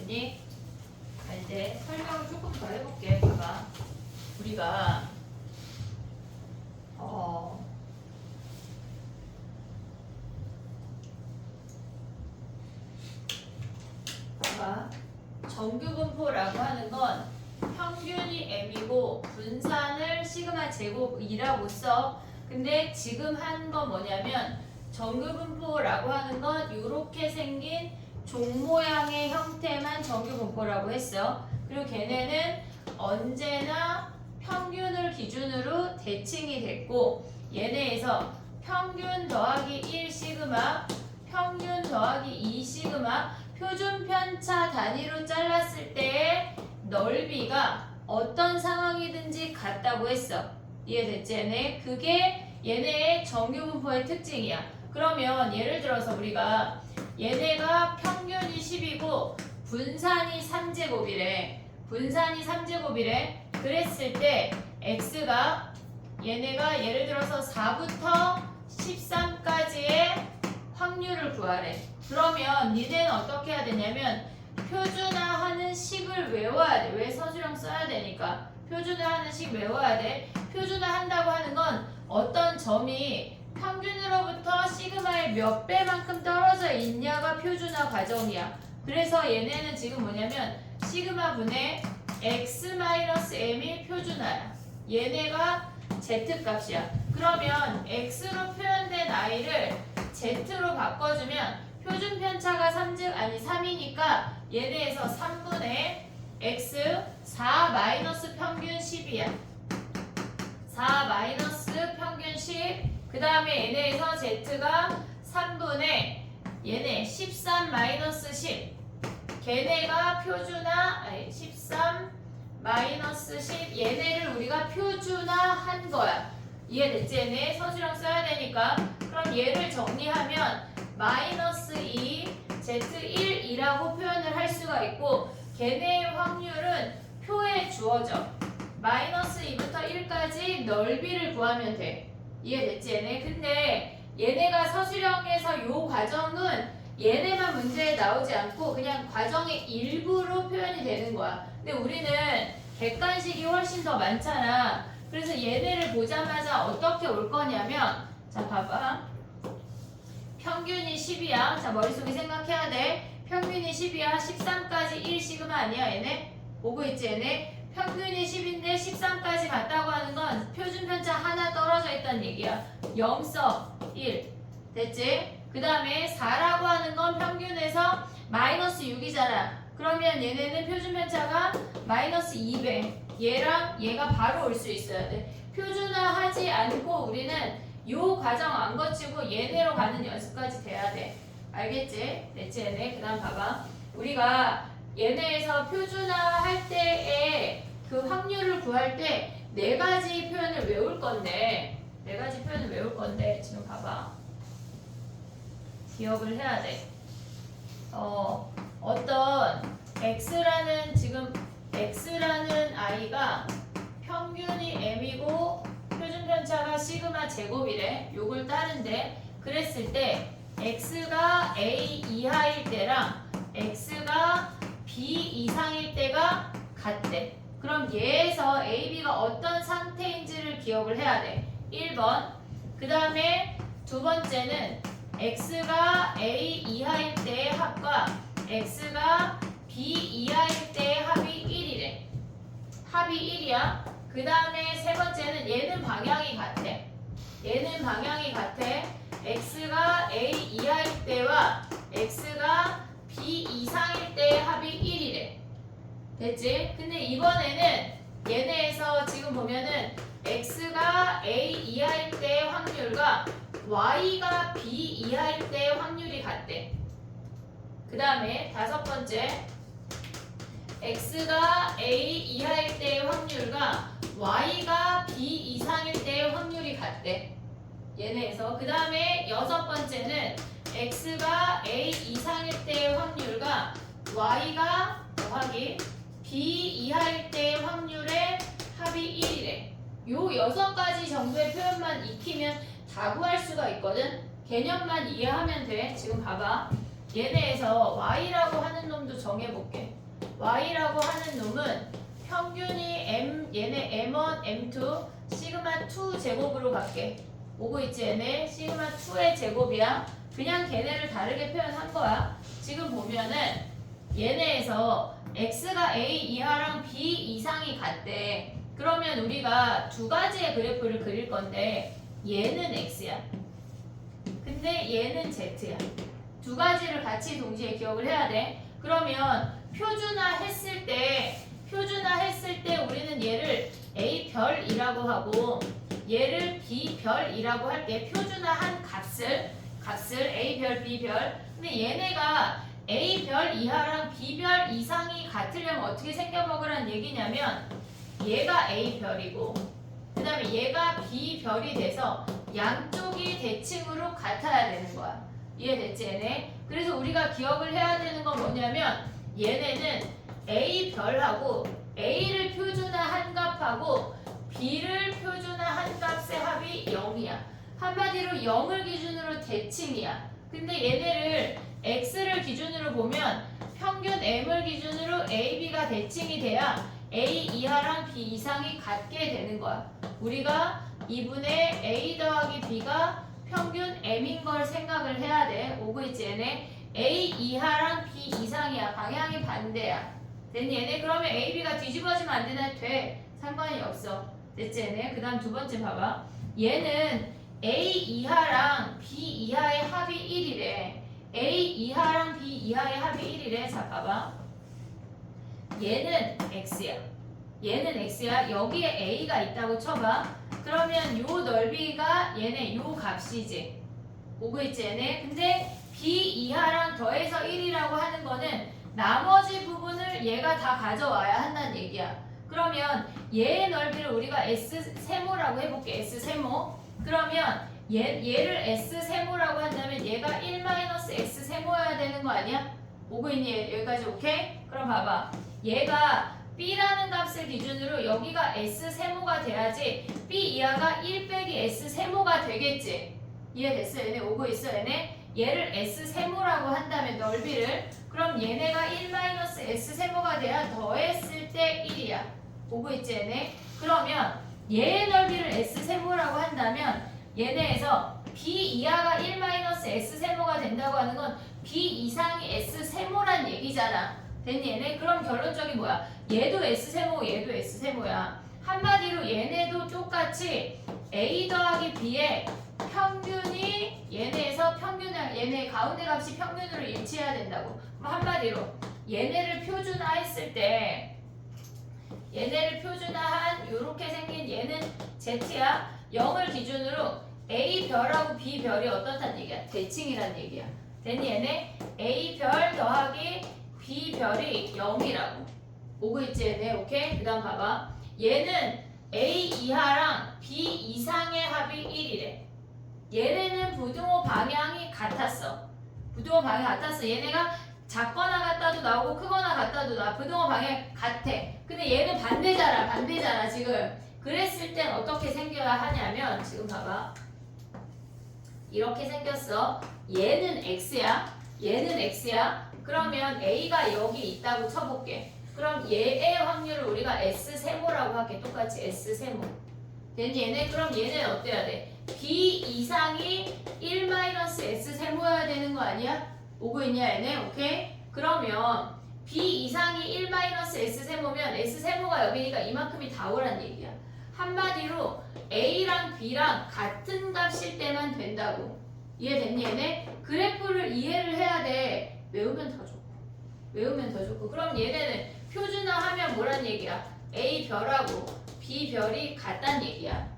됐니? 자, 이제 설명을 조금 더 해볼게. 봐봐. 우리가 봐봐. 정규분포라고 하는 건 평균이 m이고 분산을 시그마 제곱 2라고 써. 근데 지금 한 건 뭐냐면 정규분포라고 하는 건 이렇게 생긴 종 모양의 형태만 정규분포라고 했어. 그리고 걔네는 언제나 평균을 기준으로 대칭이 됐고 얘네에서 평균 더하기 1 시그마, 평균 더하기 2 시그마 표준 편차 단위로 잘랐을 때의 넓이가 어떤 상황이든지 같다고 했어. 이해됐지 얘네? 그게 얘네의 정규분포의 특징이야. 그러면 예를 들어서 우리가 얘네가 평균이 10이고 분산이 3제곱이래. 분산이 3제곱이래. 그랬을 때 x가 얘네가 예를 들어서 4부터 13까지의 확률을 구하래. 그러면 니네는 어떻게 해야 되냐면 표준화하는 식을 외워야 돼. 왜 서술형 써야 되니까. 표준화하는 식 외워야 돼. 표준화한다고 하는 건 어떤 점이 평균으로부터 시그마의 몇 배만큼 떨어져 있냐가 표준화 과정이야. 그래서 얘네는 지금 뭐냐면 시그마 분의 x-m이 표준화야. 얘네가 z값이야. 그러면 x로 표현된 i를 z로 바꿔주면 표준 편차가 3이니까 얘네에서 3분의 x 4 마이너스 평균 10이야. 4 마이너스 평균 10. 그 다음에 얘네에서 z가 3분의 얘네 13 마이너스 10. 걔네가 표준화 13 마이너스 10 얘네를 우리가 표준화한 거야. 이해됐지? 얘네 서술형 써야 되니까. 그럼 얘를 정리하면 마이너스 2 z1이라고 표현을 할 수가 있고 걔네의 확률은 표에 주어져. 마이너스 2부터 1까지 넓이를 구하면 돼. 이해됐지 얘네? 근데 얘네가 서술형에서 요 과정은 얘네만 문제에 나오지 않고 그냥 과정의 일부로 표현이 되는 거야. 근데 우리는 객관식이 훨씬 더 많잖아. 그래서 얘네를 보자마자 어떻게 올 거냐면 자 봐봐. 평균이 10이야. 자 머릿속에 생각해야 돼. 평균이 10이야. 13까지 1 시그마 아니야 얘네? 오고 있지 얘네? 평균이 10인데 13까지 갔다고 하는 건 표준 편차 하나 떨어져 있다는 얘기야. 0 써. 1. 됐지? 그 다음에 4라고 하는 건 평균에서 마이너스 6이잖아. 그러면 얘네는 표준 편차가 마이너스 2배. 얘랑 얘가 바로 올 수 있어야 돼. 표준화하지 않고 우리는 요 과정 안 거치고 얘네로 가는 연습까지 돼야 돼. 알겠지? 됐지 얘네? 그 다음 봐봐. 우리가 얘네에서 표준화할 때에 그 확률을 구할 때 네 가지 표현을 외울 건데 지금 봐봐. 기억을 해야 돼. 어떤 x라는 i가 평균이 m이고 표준 편차가 시그마 제곱이래. 요걸 따른데 그랬을 때 x가 a 이하일 때랑 x가 b 이상일 때가 같대. 그럼 얘에서 a, b가 어떤 상태인지를 기억을 해야 돼. 1번. 그 다음에 두 번째는 x가 a 이하일 때의 합과 x가 b 이하일 때의 합이 1이래. 합이 1이야. 그 다음에 세 번째는 얘는 방향이 같아. x가 a 이하일 때와 x가 b 이상일 때의 합이 1이래. 됐지? 근데 이번에는 얘네에서 지금 보면은 x가 a 이하일 때의 확률과 y가 b 이하일 때의 확률이 같대. 그 다음에 다섯 번째 x가 a 이하일 때의 확률과 y가 b 이상일 때의 확률이 같대. 얘네에서 그 다음에 여섯 번째는 x가 a 이상일 때의 확률과 y가 더하기 b 이하일 때의 확률의 합이 1이래. 요 6가지 정도의 표현만 익히면 다 구할 수가 있거든. 개념만 이해하면 돼. 지금 봐봐. 얘네에서 y라고 하는 놈도 정해볼게. y라고 하는 놈은 평균이 얘네 m1, m2, 시그마 2 제곱으로 갈게. 오고 있지 얘네 시그마 2의 제곱이야. 그냥 걔네를 다르게 표현한 거야. 지금 보면은 얘네에서 x가 a 이하랑 b 이상이 같대. 그러면 우리가 두 가지의 그래프를 그릴 건데 얘는 x야. 근데 얘는 z야. 두 가지를 같이 동시에 기억을 해야 돼. 그러면 표준화했을 때 우리는 얘를 a별이라고 하고 얘를 b별이라고 할게. 표준화한 값을 a별, b별. 근데 얘네가 a별 이하랑 b별 이상이 같으려면 어떻게 생겨먹으라는 얘기냐면 얘가 a별이고 그 다음에 얘가 b별이 돼서 양쪽이 대칭으로 같아야 되는 거야. 이해됐지 얘네? 그래서 우리가 기억을 해야 되는 건 뭐냐면 얘네는 a별하고 a를 표준화한 값하고 b를 표준화한 값의 합이 0이야. 한마디로 0을 기준으로 대칭이야. 근데 얘네를 x를 기준으로 보면 평균 m을 기준으로 a, b가 대칭이 돼야 a 이하랑 b 이상이 같게 되는 거야. 우리가 2분의 a 더하기 b가 평균 m인 걸 생각을 해야 돼. 오고 있지 얘네? a 이하랑 b 이상이야. 방향이 반대야. 됐니 얘네? 그러면 a, b가 뒤집어지면 안 되나? 돼. 상관이 없어. 됐지 얘네? 그 다음 두 번째 봐봐. 얘는 a 이하랑 b 이하의 합이 1이래. a 이하랑 b 이하의 합이 1이래. 자 봐봐. 얘는 x야. 얘는 x야. 여기에 a가 있다고 쳐봐. 그러면 요 넓이가 얘네 요 값이지. 오고 있지 얘네? 근데 b 이하랑 더해서 1이라고 하는 거는 나머지 부분을 얘가 다 가져와야 한다는 얘기야. 그러면 얘의 넓이를 우리가 S 세모라고 해볼게. S세모. 그러면 얘를 S세모라고 한다면 얘가 1-X세모여야 되는 거 아니야? 오고 있니? 여기까지 오케이? 그럼 봐봐. 얘가 B라는 값을 기준으로 여기가 S세모가 돼야지 B 이하가 1-S세모가 되겠지. 이해됐어? 얘네 오고 있어 얘네? 얘를 S세모라고 한다면 넓이를 그럼 얘네가 1-S세모가 돼야 더했을 때 1이야. 오고 있지 얘네? 그러면 얘의 넓이를 S세모라고 한다면 얘네에서 B 이하가 1-S세모가 된다고 하는 건 B 이상이 S세모란 얘기잖아. 됐니 얘네? 그럼 결론적이 뭐야? 얘도 S세모, 얘도 S세모야. 한마디로 얘네도 똑같이 A 더하기 B의 평균이 얘네에서 얘네 가운데 값이 평균으로 일치해야 된다고. 그럼 한마디로 얘네를 표준화했을 때 얘네를 표준화한 요렇게 생긴 얘는 Z야. 0을 기준으로 A별하고 B별이 어떻단 얘기야? 대칭이란 얘기야. 됐니 얘네? A별 더하기 B별이 0이라고. 오고 있지 얘네? 오케이? 그 다음 봐봐. 얘는 A 이하랑 B 이상의 합이 1이래. 얘네는 부등호 방향이 같았어. 부등호 방향이 같았어. 얘네가 작거나 같다도 나오고 크거나 같다도 나와. 부등호 방향이 같아. 근데 얘는 반대잖아 지금. 그랬을 땐 어떻게 생겨야 하냐면 지금 봐봐. 이렇게 생겼어. 얘는 x야. 얘는 x야. 그러면 a가 여기 있다고 쳐볼게. 그럼 얘의 확률을 우리가 S세모라고 할게. 똑같이 S세모. 됐니 얘네? 그럼 얘는 어때야 돼? B 이상이 1-S세모여야 되는 거 아니야? 오고 있냐 얘네? 오케이? 그러면 B 이상이 1-S세모면 S세모가 여기니까 이만큼이 다 오란 얘기야. 한마디로 A랑 B랑 같은 값일 때만 된다고. 이해됐니 얘네? 그래프를 이해를 해야 돼. 외우면 더 좋고. 그럼 얘네는 표준화하면 뭐란 얘기야? A별하고 B별이 같단 얘기야.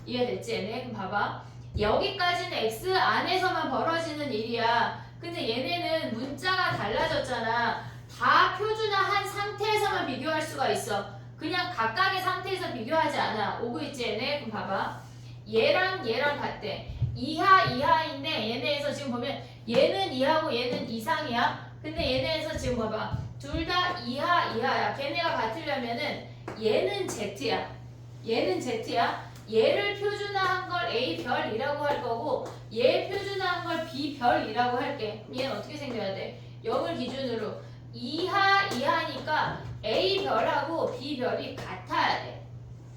이해됐지 얘네? 그럼 봐봐. 여기까지는 X 안에서만 벌어지는 일이야. 근데 얘네는 문자가 달라졌잖아. 다 표준화한 상태에서만 비교할 수가 있어. 그냥 각각의 상태에서 비교하지 않아. 오고 있지 얘네? 그럼 봐봐. 얘랑 같대. 이하인데 얘네에서 지금 보면 얘는 이하고 얘는 이상이야. 근데 얘네에서 지금 봐봐. 둘 다 이하야. 걔네가 같으려면은 얘는 Z야. 얘를 표준화한 걸 A별이라고 할 거고 얘 표준화한 걸 B별이라고 할게. 얘는 어떻게 생겨야 돼? 0을 기준으로 이하니까 A별하고 B별이 같아야 돼.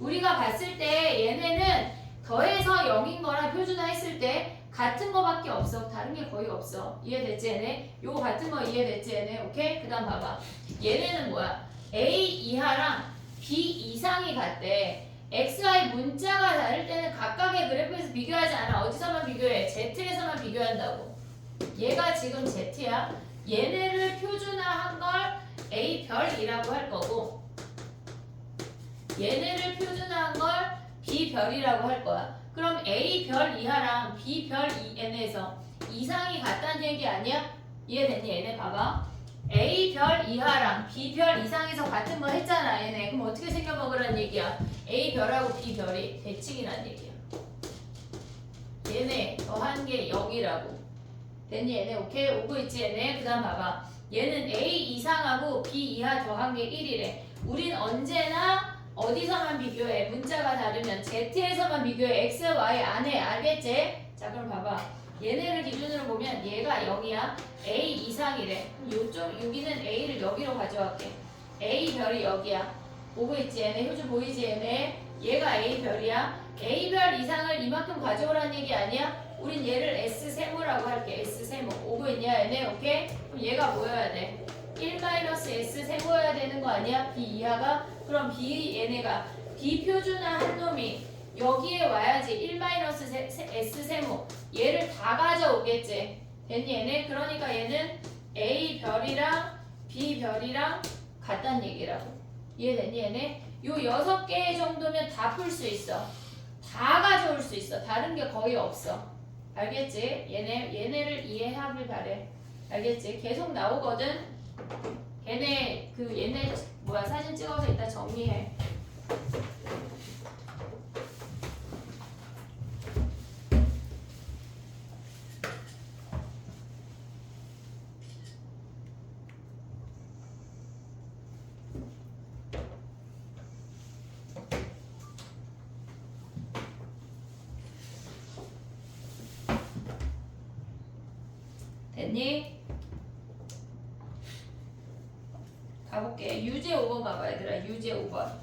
우리가 봤을 때 얘네는 더해서 0인 거랑 표준화했을 때 같은 거밖에 없어. 다른 게 거의 없어. 이해됐지 얘네? 요거 같은 거 이해됐지 얘네? 오케이? 그 다음 봐봐. 얘네는 뭐야? A 이하랑 B 이상이 같대. X, Y 문자가 다를 때는 각각의 그래프에서 비교하지 않아. 어디서만 비교해? Z에서만 비교한다고. 얘가 지금 Z야. 얘네를 표준화한 걸 A별이라고 할 거고 얘네를 표준화한 걸 B별이라고 할 거야. 그럼 A별 이하랑 B별 얘네에서 이상이 같다는 얘기 아니야? 이해됐니? 얘네 봐봐. A별 이하랑 B별 이상에서 같은 거 했잖아 얘네. 그럼 어떻게 생겨먹으라는 얘기야? A별하고 B별이 대칭이란 얘기야. 얘네 더한 게 0이라고. 됐니 얘네? 오케이? 오고 있지 얘네? 그 다음 봐봐. 얘는 A 이상하고 B 이하 더한 게 1이래. 우린 언제나 어디서만 비교해? 문자가 다르면 Z에서만 비교해. X, Y 안에. 알겠지? 자 그럼 봐봐. 얘네를 기준으로 보면 얘가 0이야. A 이상이래. 요쪽 여기는 A를 여기로 가져갈게. A 별이 여기야. 보고 있지 얘네? 효주 보이지 얘네? 얘가 A 별이야. A 별 이상을 이만큼 가져오라는 얘기 아니야? 우린 얘를 S 세모라고 할게. S 세모. 오고 있냐 얘네? 오케이? 그럼 얘가 뭐여야 돼? 1-S 세모여야 되는 거 아니야? B 이하가? 그럼 B 얘네가 B 표준화 한 놈이 여기에 와야지. 1-S 세모. 얘를 다 가져오겠지. 됐니 얘네? 그러니까 얘는 A 별이랑 B 별이랑 같다는 얘기라고. 이해됐니 얘네? 요 6개 정도면 다 풀 수 있어. 다 가져올 수 있어. 다른 게 거의 없어. 알겠지? 얘네를 이해하길 바래. 알겠지? 계속 나오거든. 얘네 뭐야 사진 찍어서 이따 정리해. 됐니? 가볼게. 유제 5번 가봐 얘들아. 유제 5번.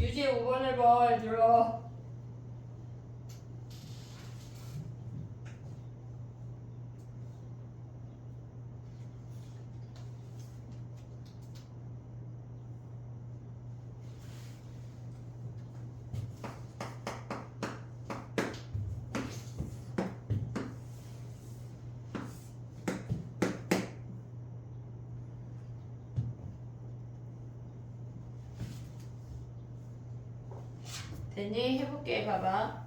유제 5번을 봐 얘들아. 됐니? 해볼게. 봐봐.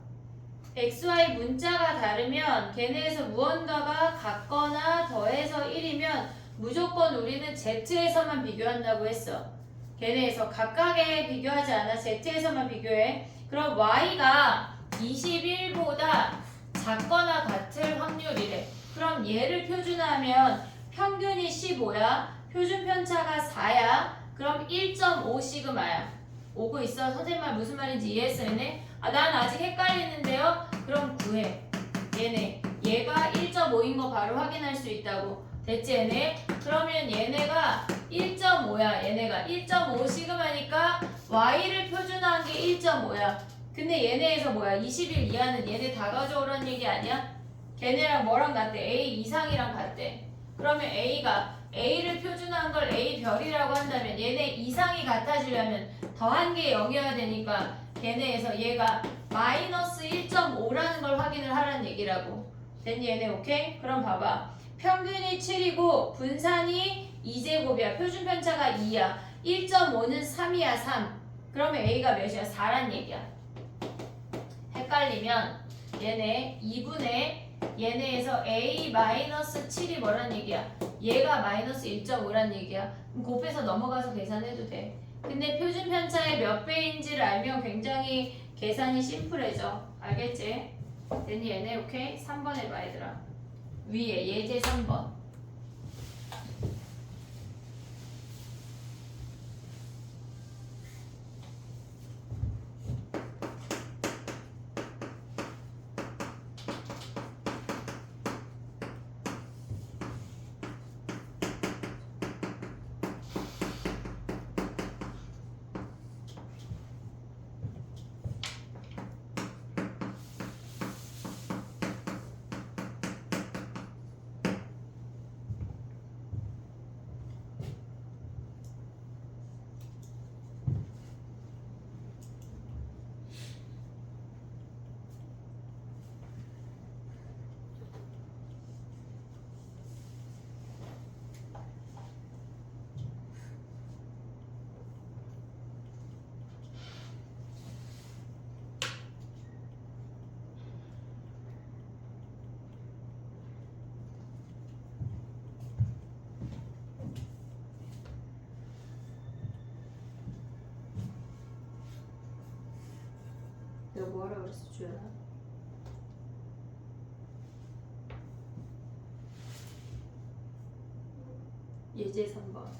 XY 문자가 다르면 걔네에서 무언가가 같거나 더해서 1이면 무조건 우리는 Z에서만 비교한다고 했어. 걔네에서 각각에 비교하지 않아. Z에서만 비교해. 그럼 Y가 21보다 작거나 같을 확률이래. 그럼 얘를 표준화하면 평균이 15야. 표준 편차가 4야. 그럼 1.5 시그마야. 오고 있어? 선생님 말 무슨 말인지 이해했어 얘네? 아, 난 아직 헷갈리는데요? 그럼 구해. 얘가 1.5인 거 바로 확인할 수 있다고. 됐지 얘네? 그러면 얘네가 1.5야. 얘네가 1.5 시그마니까 Y를 표준화한 게 1.5야. 근데 얘네에서 뭐야? 21 이하는 얘네 다 가져오라는 얘기 아니야? 걔네랑 뭐랑 같대? A 이상이랑 같대. 그러면 A를 표준한 걸 A별이라고 한다면 얘네 이상이 같아지려면 더한 게 0이어야 되니까 걔네에서 얘가 마이너스 1.5라는 걸 확인을 하라는 얘기라고. 됐니 얘네 오케이? 그럼 봐봐. 평균이 7이고 분산이 2제곱이야. 표준 편차가 2야. 1.5는 3이야 3. 그러면 A가 몇이야? 4란 얘기야. 헷갈리면 얘네 2분의 얘네에서 A-7이 뭐란 얘기야? 얘가 마이너스 1.5란 얘기야. 그럼 곱해서 넘어가서 계산해도 돼. 근데 표준 편차의 몇 배인지를 알면 굉장히 계산이 심플해져. 알겠지? 됐니 얘네 오케이? 3번 해봐 얘들아. 위에 예제 3번. 내가 뭐하라 그랬어 주연아? 예제 3번.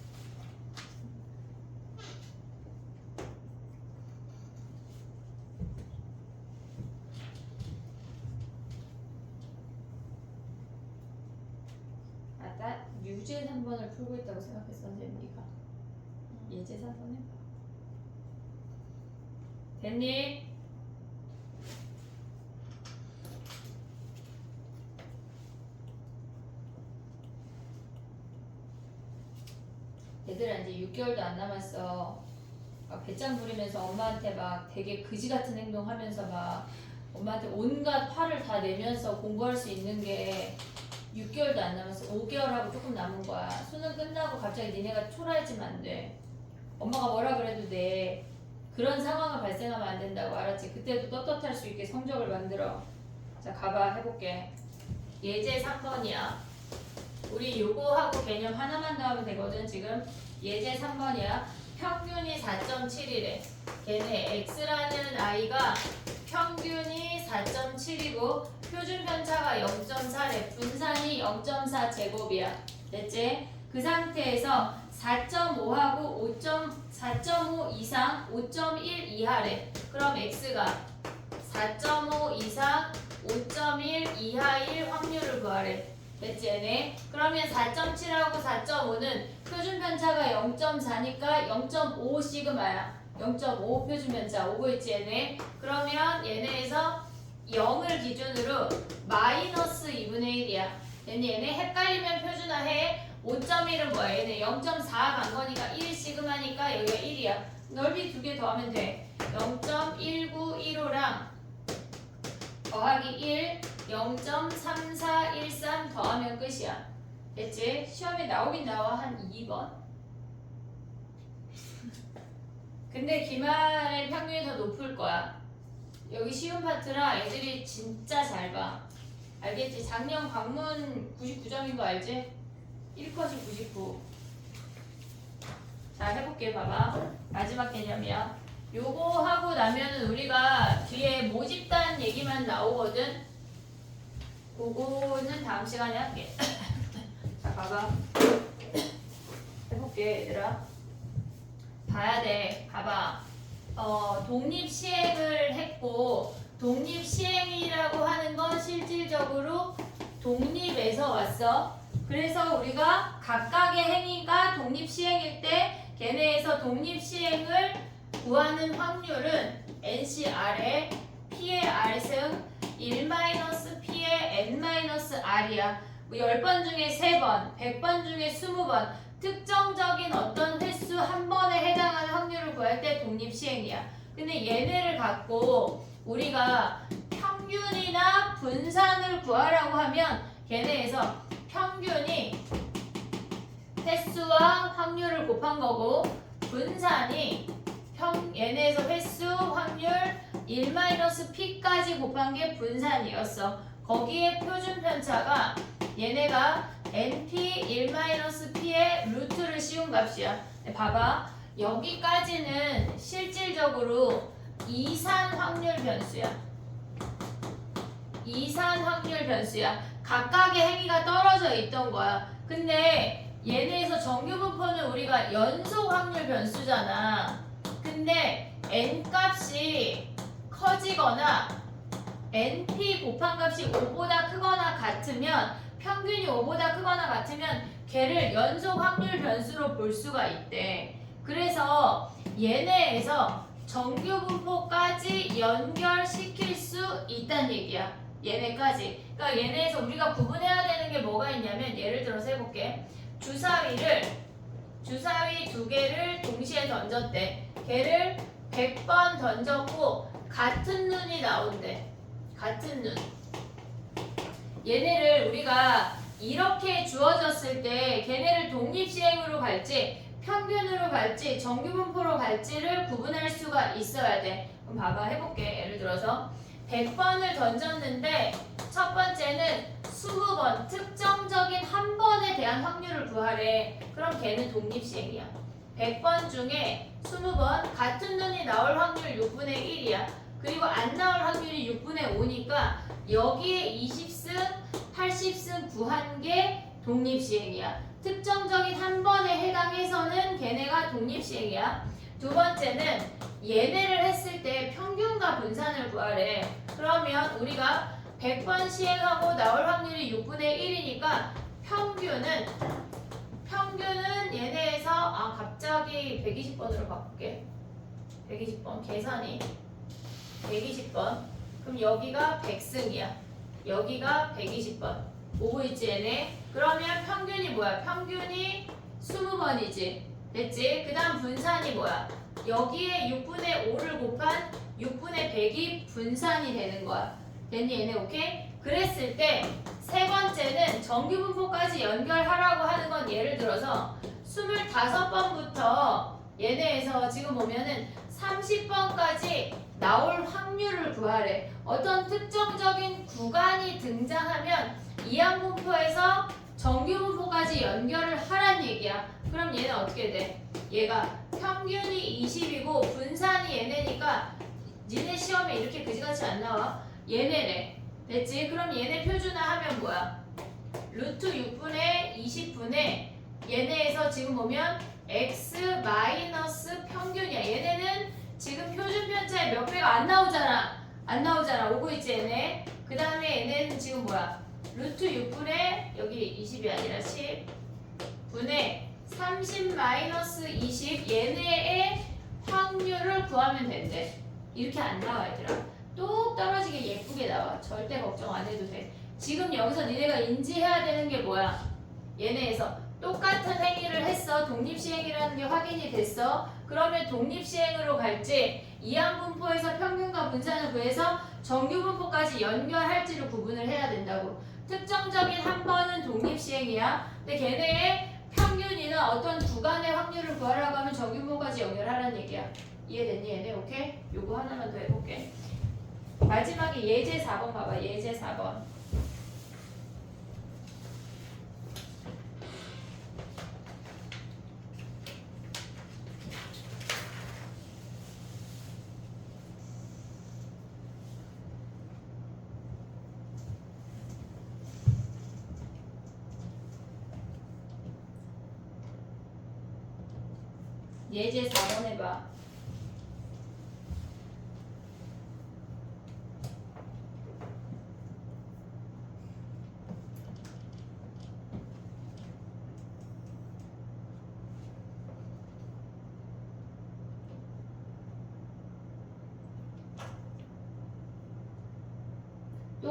아까 유제 3번을 풀고 있다고 생각했어 선생님 네가. 예제 3번 해봐. 됐니? 얘들아 이제 6개월도 안 남았어. 막 배짱 부리면서 엄마한테 막 되게 그지 같은 행동하면서 막 엄마한테 온갖 화를 다 내면서 공부할 수 있는 게 6개월도 안 남았어. 5개월하고 조금 남은 거야. 수능 끝나고 갑자기 니네가 초라해지면 안 돼. 엄마가 뭐라 그래도 돼. 그런 상황이 발생하면 안 된다고 알았지? 그때도 떳떳할 수 있게 성적을 만들어. 자 가봐 해볼게. 예제 3번이야. 우리 요거하고 개념 하나만 더 하면 되거든 지금. 예제 3번이야. 평균이 4.7이래. 걔네 x라는 아이가 평균이 4.7이고 표준 편차가 0.4래. 분산이 0.4 제곱이야. 됐지? 그 상태에서 4.5하고 4.5 이상 5.1 이하래. 그럼 x가 4.5 이상 5.1 이하일 확률을 구하래. 됐지 얘네? 그러면 4.7하고 4.5는 표준 편차가 0.4니까 0.5 시그마야. 0.5 표준 편차 오고 있지 얘네? 그러면 얘네에서 0을 기준으로 마이너스 2분의 1이야. 얘네 헷갈리면 표준화해. 5.1은 뭐야? 얘네 0.4 간 거니까 1 시그마니까 여기가 1이야. 넓이 두 개 더하면 돼. 0.1915랑 더하기 1 0.3413 더하면 끝이야. 됐지? 시험에 나오긴 나와. 한 2번. 근데 기말의 평균이 더 높을 거야. 여기 쉬운 파트라 애들이 진짜 잘 봐. 알겠지? 작년 관문 99점인 거 알지? 1컷이 99. 자 해볼게. 봐봐. 마지막 개념이야. 요거 하고 나면은 우리가 뒤에 모집단 얘기만 나오거든. 그거는 다음 시간에 할게. 자 봐봐. 해볼게 얘들아. 봐야 돼. 봐봐. 독립시행을 했고 독립시행이라고 하는 건 실질적으로 독립에서 왔어. 그래서 우리가 각각의 행위가 독립시행일 때 걔네에서 독립시행을 구하는 확률은 NCR의 P의 R승 1-P의 R이야. 뭐 10번 중에 3번, 100번 중에 20번 특정적인 어떤 횟수 한 번에 해당하는 확률을 구할 때 독립시행이야. 근데 얘네를 갖고 우리가 평균이나 분산을 구하라고 하면 걔네에서 평균이 횟수와 확률을 곱한 거고 분산이 얘네에서 횟수, 확률 1-p까지 곱한 게 분산이었어. 거기에 표준 편차가 얘네가 np 1-p의 루트를 씌운 값이야. 봐봐. 여기까지는 실질적으로 이산 확률 변수야. 이산 확률 변수야. 각각의 행위가 떨어져 있던 거야. 근데 얘네에서 정규분포는 우리가 연속 확률 변수잖아. 근데 n 값이 커지거나 np 곱한 값이 5보다 크거나 같으면 평균이 5보다 크거나 같으면 걔를 연속 확률 변수로 볼 수가 있대. 그래서 얘네에서 정규분포까지 연결시킬 수 있다는 얘기야. 얘네까지. 그러니까 얘네에서 우리가 구분해야 되는 게 뭐가 있냐면 예를 들어서 해볼게. 주사위 2개를 동시에 던졌대. 걔를 100번 던졌고 같은 눈이 나온대. 같은 눈. 얘네를 우리가 이렇게 주어졌을 때 걔네를 독립시행으로 갈지 평균으로 갈지 정규분포로 갈지를 구분할 수가 있어야 돼. 그럼 봐봐 해볼게. 예를 들어서 100번을 던졌는데 첫 번째는 20번 특정적인 한 번에 대한 확률을 구하래. 그럼 걔는 독립시행이야. 100번 중에 20번 같은 눈이 나올 확률 6분의 1이야. 그리고 안 나올 확률이 6분의 5니까 여기에 20승, 80승 구한 게 독립시행이야. 특정적인 한 번에 해당해서는 걔네가 독립시행이야. 두 번째는 얘네를 했을 때 평균과 분산을 구하래. 그러면 우리가 100번 시행하고 나올 확률이 6분의 1이니까 평균은 얘네에서 갑자기 120번으로 바꿀게. 120번 계산이 120번. 그럼 여기가 100승이야. 여기가 120번. 오고 있지 얘네? 그러면 평균이 뭐야? 평균이 20번이지. 됐지? 그 다음 분산이 뭐야? 여기에 6분의 5를 곱한 6분의 100이 분산이 되는 거야. 됐니 얘네? 오케이? 그랬을 때 세 번째는 정규분포까지 연결하라고 하는 건 예를 들어서 25번부터 얘네에서 지금 보면은 30번까지 나올 확률을 구하래. 어떤 특정적인 구간이 등장하면 이항분포에서 정규분포까지 연결을 하란 얘기야. 그럼 얘는 어떻게 돼? 얘가 평균이 20이고 분산이 얘네니까 니네 시험에 이렇게 그지같이 안 나와. 얘네래. 됐지? 그럼 얘네 표준화하면 뭐야? 루트 6분의 20분의 얘네에서 지금 보면 x 마이너스 평균이야. 얘네는 지금 표준 편차에 몇 배가 안 나오잖아. 안 나오잖아. 오고 있지 얘네. 그 다음에 얘네는 지금 뭐야? 루트 6분의 여기 20이 아니라 10 분의 30 마이너스 20 얘네의 확률을 구하면 된대. 이렇게 안 나와 얘들아. 뚝 떨어지게 예쁘게 나와. 절대 걱정 안 해도 돼. 지금 여기서 니네가 인지해야 되는 게 뭐야? 얘네에서 똑같은 행위를 했어. 독립시행이라는 게 확인이 됐어. 그러면 독립시행으로 갈지 이항분포에서 평균과 분산을 구해서 정규분포까지 연결할지를 구분을 해야 된다고. 특정적인 한 번은 독립시행이야. 근데 걔네의 평균이나 어떤 구간의 확률을 구하라고 하면 정규분포까지 연결하라는 얘기야. 이해됐니 얘네? 오케이? 요거 하나만 더 해볼게. 마지막에 예제 4번 봐봐. 예제 4번. 예제 4번 해봐.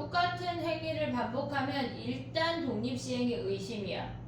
똑같은 행위를 반복하면 일단 독립시행의 의심이야.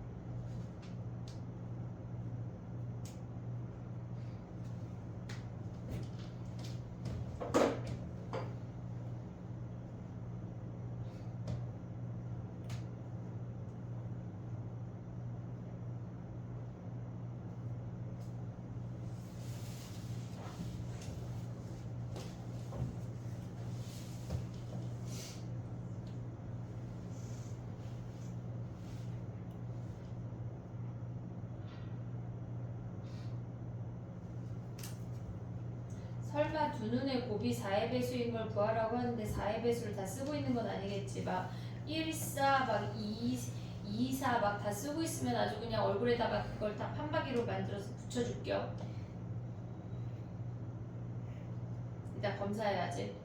설마 두 눈의 곱이 4의 배수인 걸 구하라고 하는데 4의 배수를 다 쓰고 있는 건 아니겠지. 막 1, 4, 막 2, 4 막 다 쓰고 있으면 아주 그냥 얼굴에다가 그걸 다 판박이로 만들어서 붙여줄게요. 일단 검사해야지.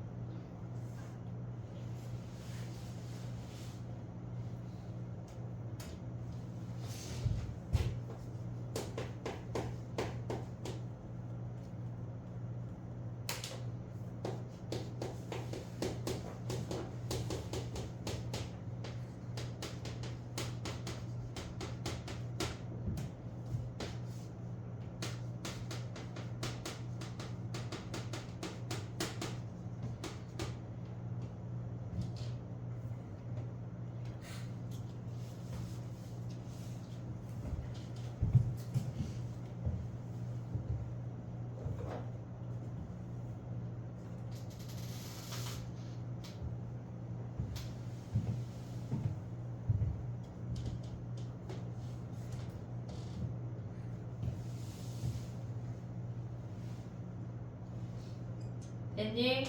됐니?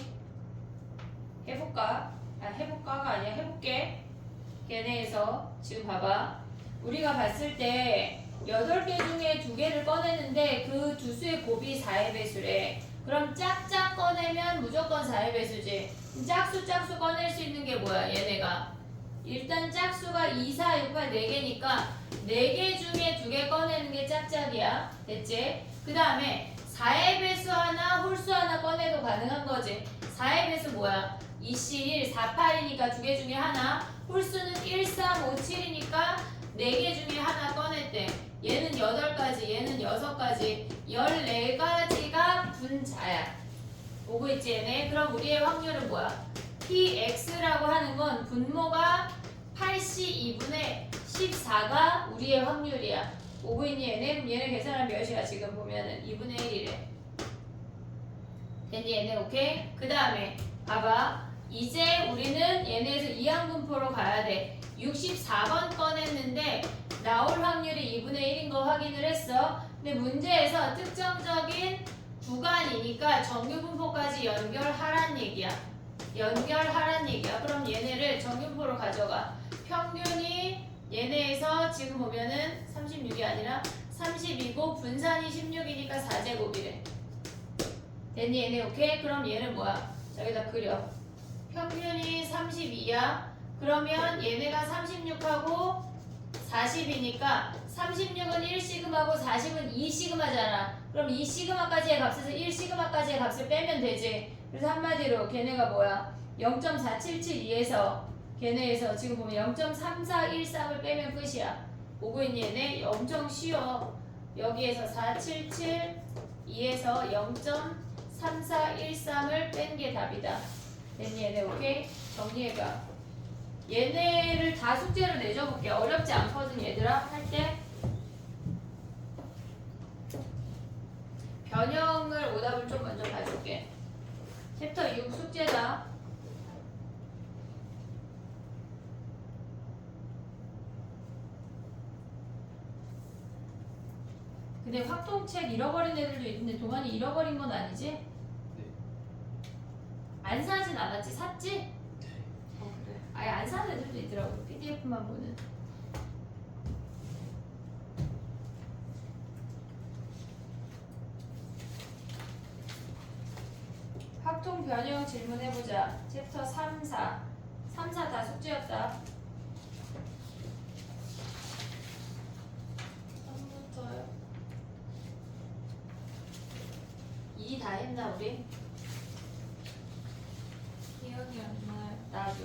해볼까? 해볼까가 아니야. 해볼게. 걔네에서 지금 봐봐. 우리가 봤을 때 8개 중에 2개를 꺼내는데 그 두 수의 곱이 4의 배수래. 그럼 짝짝 꺼내면 무조건 4의 배수지. 짝수 꺼낼 수 있는 게 뭐야? 얘네가. 일단 짝수가 2, 4, 6, 8, 4개니까 4개 중에 2개 꺼내는 게 짝짝이야. 됐지? 그 다음에 4의 배수 하나, 홀수 하나 꺼내도 가능한 거지. 4의 배수 뭐야? 2C1, 4, 8이니까 2개 중에 하나. 홀수는 1, 3, 5, 7이니까 4개 중에 하나 꺼냈대. 얘는 8가지, 얘는 6가지. 14가지가 분자야. 오고 있지 얘네? 그럼 우리의 확률은 뭐야? px라고 하는 건 분모가 8c 2분의 14가 우리의 확률이야. 오고 있니 얘네? 그럼 얘네 계산하면 몇이야? 지금 보면은 2분의 1이래. 됐니 얘네? 오케이? 그 다음에 봐봐. 이제 우리는 얘네에서 이항분포로 가야 돼. 64번 꺼냈는데 나올 확률이 2분의 1인 거 확인을 했어. 근데 문제에서 특정적인 구간이니까 정규분포까지 연결하란 얘기야. 연결하란 얘기야. 그럼 얘네를 정규분포로 가져가. 평균이 얘네에서 지금 보면은 36이 아니라 30이고 분산이 16이니까 4제곱이래. 됐니 얘네? 오케이? 그럼 얘는 뭐야? 저기다 그려. 평균이 32야. 그러면 얘네가 36하고 40이니까 36은 1시그마고 40은 2시그마잖아. 그럼 2시그마까지의 값에서 1시그마까지의 값을 빼면 되지. 그래서 한마디로 걔네가 뭐야? 0.4772에서 걔네에서 지금 보면 0.3413을 빼면 끝이야. 오고 있니 얘네? 엄청 쉬워. 여기에서 4772에서 0.3413을 뺀 게 답이다. 됐니 얘네? 오케이? 정리해봐. 얘네를 다 숙제로 내줘볼게. 어렵지 않거든 얘들아. 할 때 변형을 오답을 좀 먼저 봐줄게. 챕터 6 숙제다. 근데 확통책 잃어버린 애들도 있는데 동안이 잃어버린 건 아니지? 네. 안 사진 않았지? 샀지? 그래. 아예 안 사는 애들도 있더라고. PDF만 보는. 확통 변형 질문해보자. 챕터 3, 4. 3, 4 다 숙제였다. 3부터요. 2 다 했나 우리? 기억이 안 나요. 나도.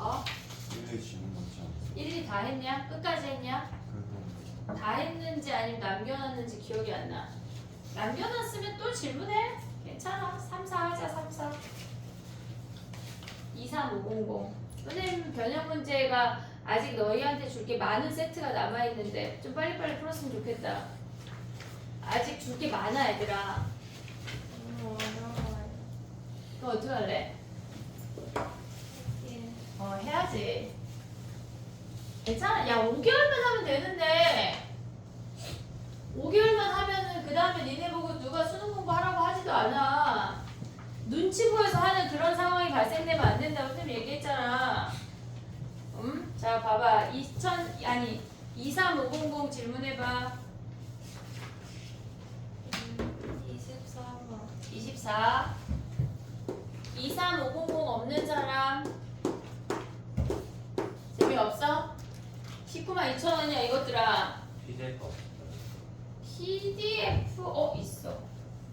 어? 1의 지문 맞지 않았어? 1, 2 다 했냐? 끝까지 했냐? 그래도 다 했는지 아니면 남겨놨는지 기억이 안 나. 남겨놨으면 또 질문해. 괜찮아. 3, 4 하자. 3, 4. 2, 3, 5, 0, 0. 선생님 변형 문제가 아직 너희한테 줄 게 많은 세트가 남아있는데 좀 빨리빨리 풀었으면 좋겠다. 아직 줄 게 많아 얘들아. 어려워요. 그럼 어떻게 할래? 해야지. 괜찮아. 야 5개월만 하면 되는데 5개월만 하면은 그 다음에 니네 보고 누가 수능 공부하라고 하지도 않아. 눈치 보여서 하는 그런 상황이 발생되면 안 된다고 선생님 얘기했잖아. 자 봐봐. 23500 질문해봐. 24번. 24. 23500 없는 사람 재미없어? 192,000원이야 이것들아. PDF 없어요. PDF 있어.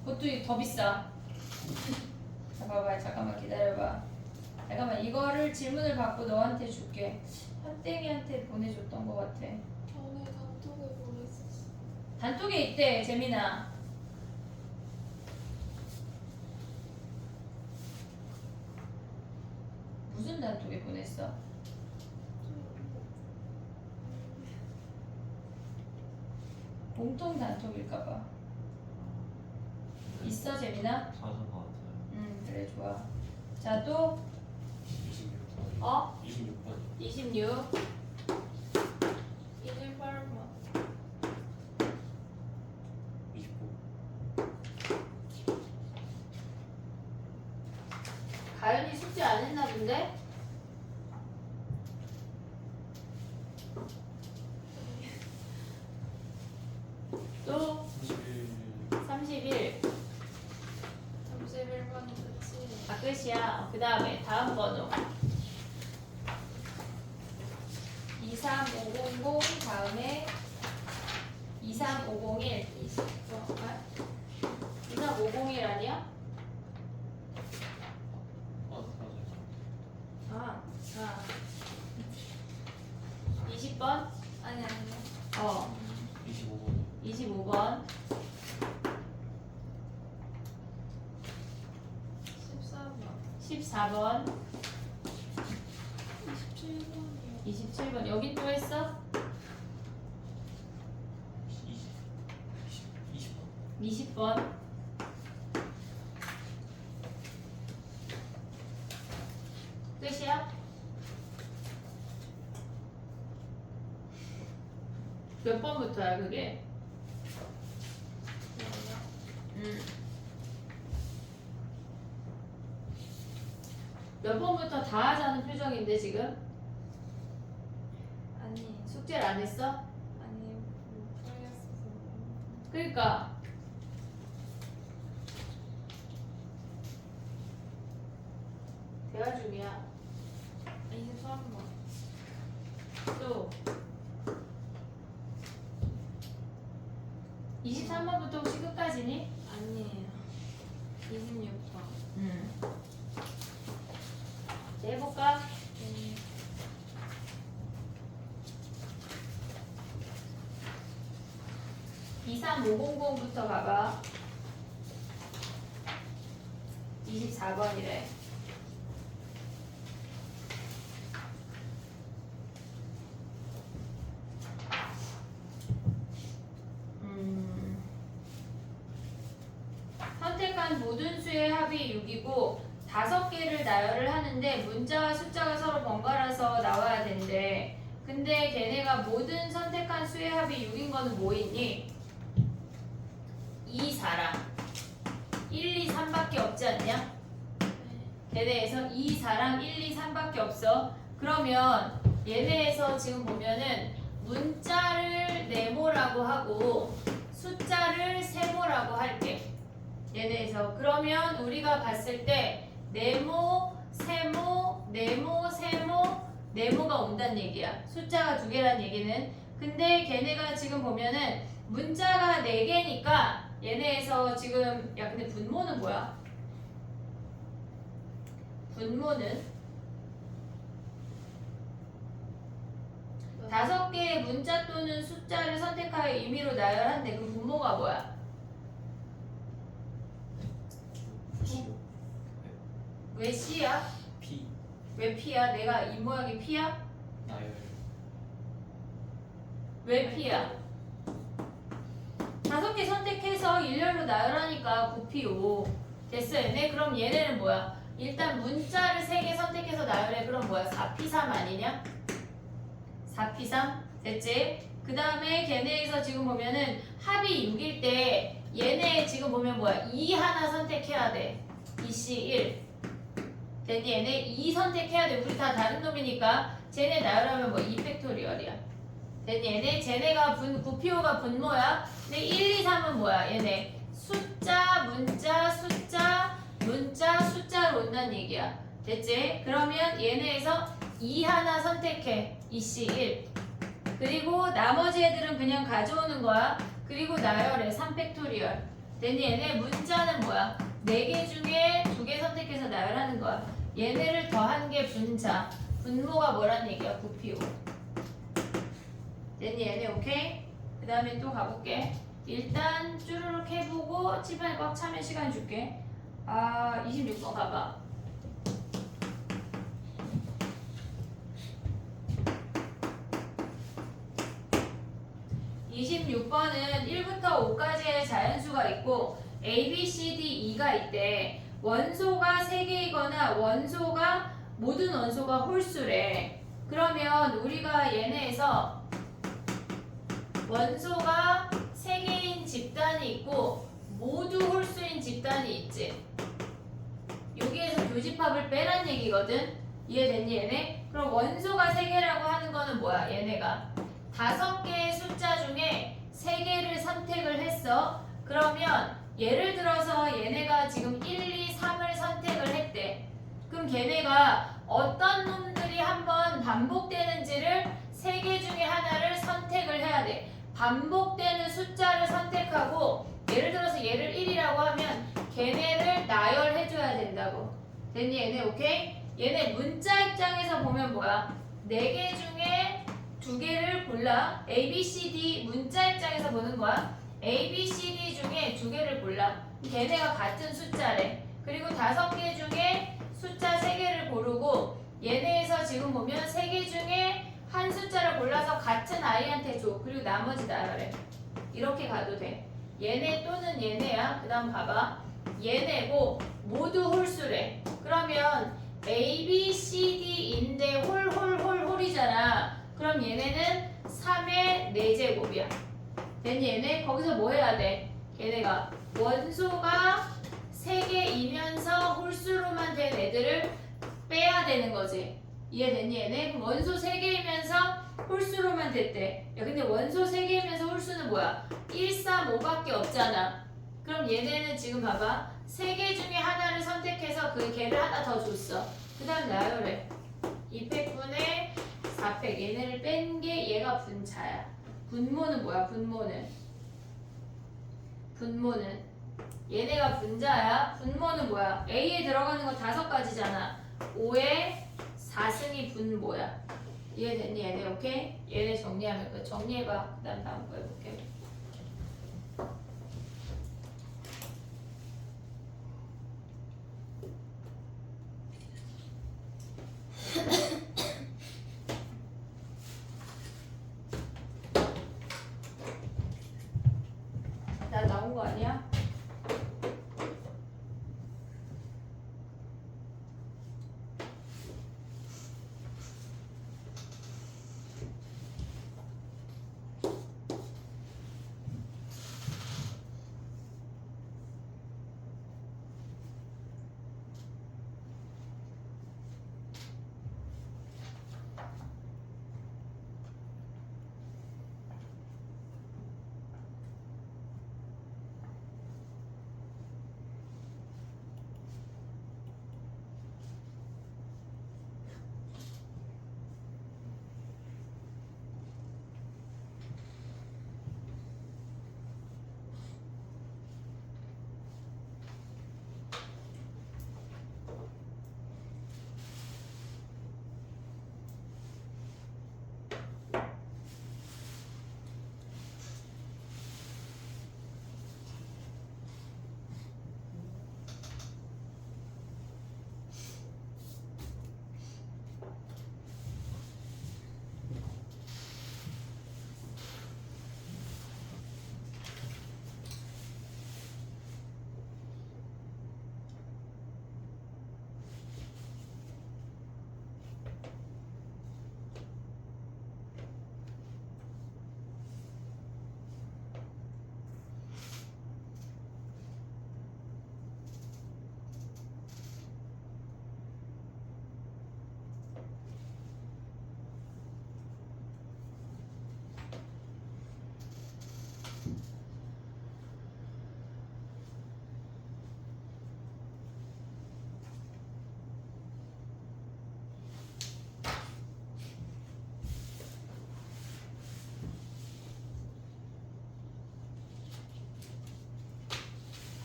그것도 더 비싸. 자 봐봐. 잠깐만 기다려봐. 잠깐만 이거를 질문을 받고 너한테 줄게. 현땡이한테 보내줬던 것 같아. 전에 단톡에 보냈었어. 단톡에 있대 재민아. 무슨 단톡에 보냈어? 공통 단톡일까봐. 있어 재민아? 찾은 것 같아요. 그래 좋아. 자 또 26번. 어? 26번. 26. 18번. 29. 가연이 숙제 안 했나 본데? 또 31. 31. 31번 끝이. 아 끝이야. 그 다음에 다음 번호 23500 다음에 23501. 23501 아니야? 맞아요. 아 20번? 아니 아니요. 25번. 25번 14번. 14번 27번이요. 27번 여긴 또 했어? 20번. 20번 끝이야? 몇 번부터야 그게? 몇 번부터 다 하자는 표정인데 지금? 아니 숙제를 안 했어? 아니 못 풀렸어서. 그러니까 대화 중이야. 23번. 또 23번부터 혹시 끝까지니? 아니에요. 26번. 이제 해볼까? 네. 23500부터 가봐. 24번이래. 선택한 모든 수의 합이 6이고 5개를 나열을 하는데 문자와 숫자가 서로 번갈아서 나와야 된대. 근데 걔네가 모든 선택한 수의 합이 6인 거는 뭐 있니? 2, 4랑 1, 2, 3밖에 없지 않냐? 걔네에서 2, 4랑 1, 2, 3밖에 없어. 그러면 얘네에서 지금 보면은 문자를 네모라고 하고 숫자를 세모라고 할게. 얘네에서 그러면 우리가 봤을 때 네모, 세모, 네모, 세모, 네모가 온다는 얘기야. 숫자가 2개란 얘기는. 근데 걔네가 지금 보면은 문자가 4개니까 얘네에서 지금 야 근데 분모는 뭐야? 분모는 5개의 문자 또는 숫자를 선택하여 임의로 나열한데 그 분모가 뭐야? C요. 왜 C야? P. 왜 P야? 내가 이 모양이 P야? 나열. 왜 P야? 5개 선택해서 일렬로 나열하니까 9P5 됐어 얘네? 그럼 얘네는 뭐야? 일단 문자를 3개 선택해서 나열해. 그럼 뭐야? 4P3 아니냐? 4P3 됐지? 그 다음에 걔네에서 지금 보면은 합이 6일 때 얘네 지금 보면 뭐야? 2 하나 선택해야 돼. 2C1 됐니? 얘네 2 선택해야 돼. 우리 다 다른 놈이니까 쟤네 나열하면 뭐 2팩토리얼이야. 됐니? 얘네 쟤네가 9P5가 분모야. 근데 1, 2, 3은 뭐야? 얘네 숫자, 문자, 숫자, 문자, 숫자로 온다는 얘기야. 됐지? 그러면 얘네에서 2 하나 선택해. 2C1 그리고 나머지 애들은 그냥 가져오는 거야. 그리고 나열해. 3팩토리얼 됐니? 얘네 문자는 뭐야? 4개 중에 2개 선택해서 나열하는 거야. 얘네를 더한 게 분자. 분모가 뭐란 얘기야? 9P5 됐니? 얘네 오케이? 그 다음에 또 가볼게. 일단 쭈루룩 해보고 칠판에 꽉 차면 시간 줄게. 26번 가봐. 26번은 1부터 5까지의 자연수가 있고 A, B, C, D, E가 있대. 원소가 3개이거나 원소가 모든 원소가 홀수래. 그러면 우리가 얘네에서 원소가 3개인 집단이 있고 모두 홀수인 집단이 있지. 여기에서 교집합을 빼란 얘기거든. 이해됐니 얘네? 그럼 원소가 3개라고 하는 거는 뭐야? 얘네가 5개의 숫자 중에 3개를 선택을 했어. 그러면 예를 들어서 얘네가 지금 1, 2, 3을 선택을 했대. 그럼 걔네가 어떤 놈들이 한번 반복되는지를 3개 중에 하나를 선택을 해야 돼. 반복되는 숫자를 선택하고 예를 들어서 얘를 1이라고 하면 걔네를 나열해줘야 된다고. 됐니 얘네 오케이? 얘네 문자 입장에서 보면 뭐야? 4개 중에 2개를 골라. A, B, C, D 문자 입장에서 보는 거야. A, B, C, D 중에 2개를 골라. 걔네가 같은 숫자래. 그리고 5개 중에 숫자 3개를 고르고 얘네에서 지금 보면 3개 중에 한 숫자를 골라서 같은 아이한테 줘. 그리고 나머지 나열해. 이렇게 가도 돼. 얘네 또는 얘네야. 그 다음 봐봐. 얘네고 모두 홀수래. 그러면 A, B, C, D인데 홀이잖아. 그럼 얘네는 3의 4제곱이야. 됐니 얘네? 거기서 뭐 해야 돼? 얘네가 원소가 3개이면서 홀수로만 된 애들을 빼야 되는 거지. 이해됐니 얘네? 그럼 원소 3개이면서 홀수로만 됐대. 야 근데 원소 3개이면서 홀수는 뭐야? 1, 3, 5밖에 없잖아. 그럼 얘네는 지금 봐봐. 3개 중에 하나를 선택해서 그 걔를 하나 더 줬어. 그 다음 나열해. 2팩분의 4팩. 얘네를 뺀 게 얘가 분자야. 분모는 뭐야? 분모는 얘네가 분자야. 분모는 뭐야? A에 들어가는 거 5가지잖아. 5에 4승이 분모야. 이해됐니 얘네? 오케이? 얘네 정리하면 끝. 정리해봐. 그 다음 거 해볼게. 나 나온 거 아니야?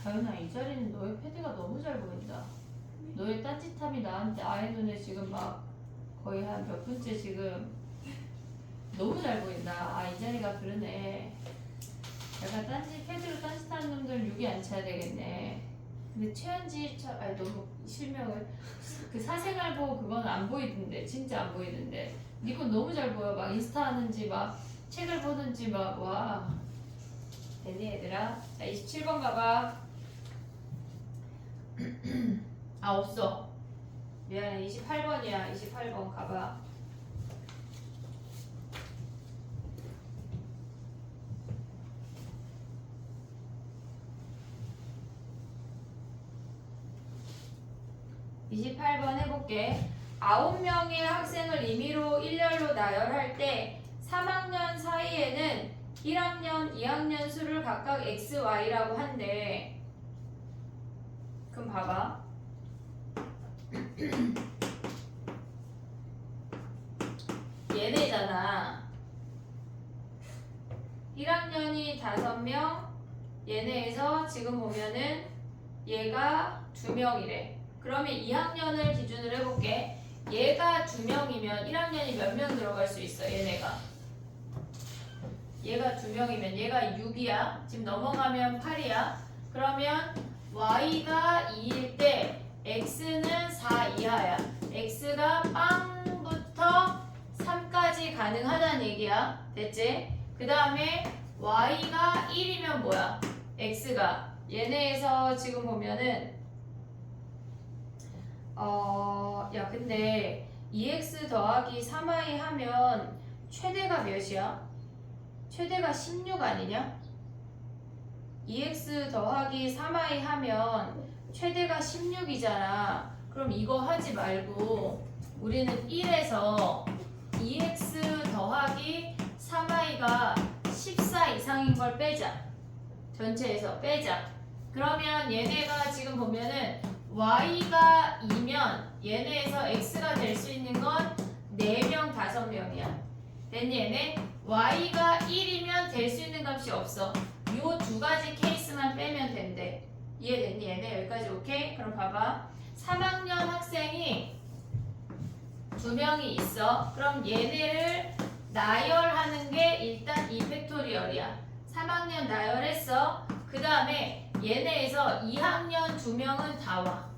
자윤아, 이 자리는 너의 패드가 너무 잘 보인다. 너의 딴짓함이 나한테 아예 눈에 지금 막 거의 한 몇 분째 지금 너무 잘 보인다. 아, 이 자리가 그러네. 약간 패드로 딴짓하는 놈들 6이 안 차야 되겠네. 근데 아니 너무 실명을 그 사생활 보고 그건 안 보이던데, 진짜 안 보이던데. 니 건 너무 잘 보여. 막 인스타 하는지 막 책을 보는지 막 와. 됐니 얘들아? 자 27번 가봐. 아 없어. 미안해 28번이야. 28번 가봐. 해볼게. 9명의 학생을 임의로 일렬로 나열할 때 3학년 사이에는 1학년, 2학년 수를 각각 x, y라고 한대. 그럼 봐봐. 얘네잖아. 1학년이 5명, 얘네에서 지금 보면은 얘가 2명이래. 그러면 2학년을 기준으로 해볼게. 얘가 2명이면 1학년이 몇 명 들어갈 수 있어? 얘네가. 얘가 2명이면 얘가 6이야. 지금 넘어가면 8이야. 그러면 y가 2일 때 x는 4 이하야. x가 빵부터 3까지 가능하다는 얘기야. 됐지? 그 다음에 y가 1이면 뭐야? x가 얘네에서 지금 보면은 야 근데 2x 더하기 3y 하면 최대가 몇이야? 최대가 16 아니냐? 2x 더하기 3y 하면 최대가 16이잖아. 그럼 이거 하지 말고 우리는 1에서 2x 더하기 3y가 14 이상인 걸 빼자. 전체에서 빼자. 그러면 얘네가 지금 보면은 y가 2면 얘네에서 x가 될 수 있는 건 4명, 5명이야. 됐니 얘네? y가 1이면 될 수 있는 값이 없어. 요 두 가지 케이스만 빼면 된대. 이해됐니 얘네? 여기까지 오케이? 그럼 봐봐. 3학년 학생이 2명이 있어. 그럼 얘네를 나열하는 게 일단 2팩토리얼이야. 3학년 나열했어. 그 다음에 얘네에서 2학년 2명은 다 와.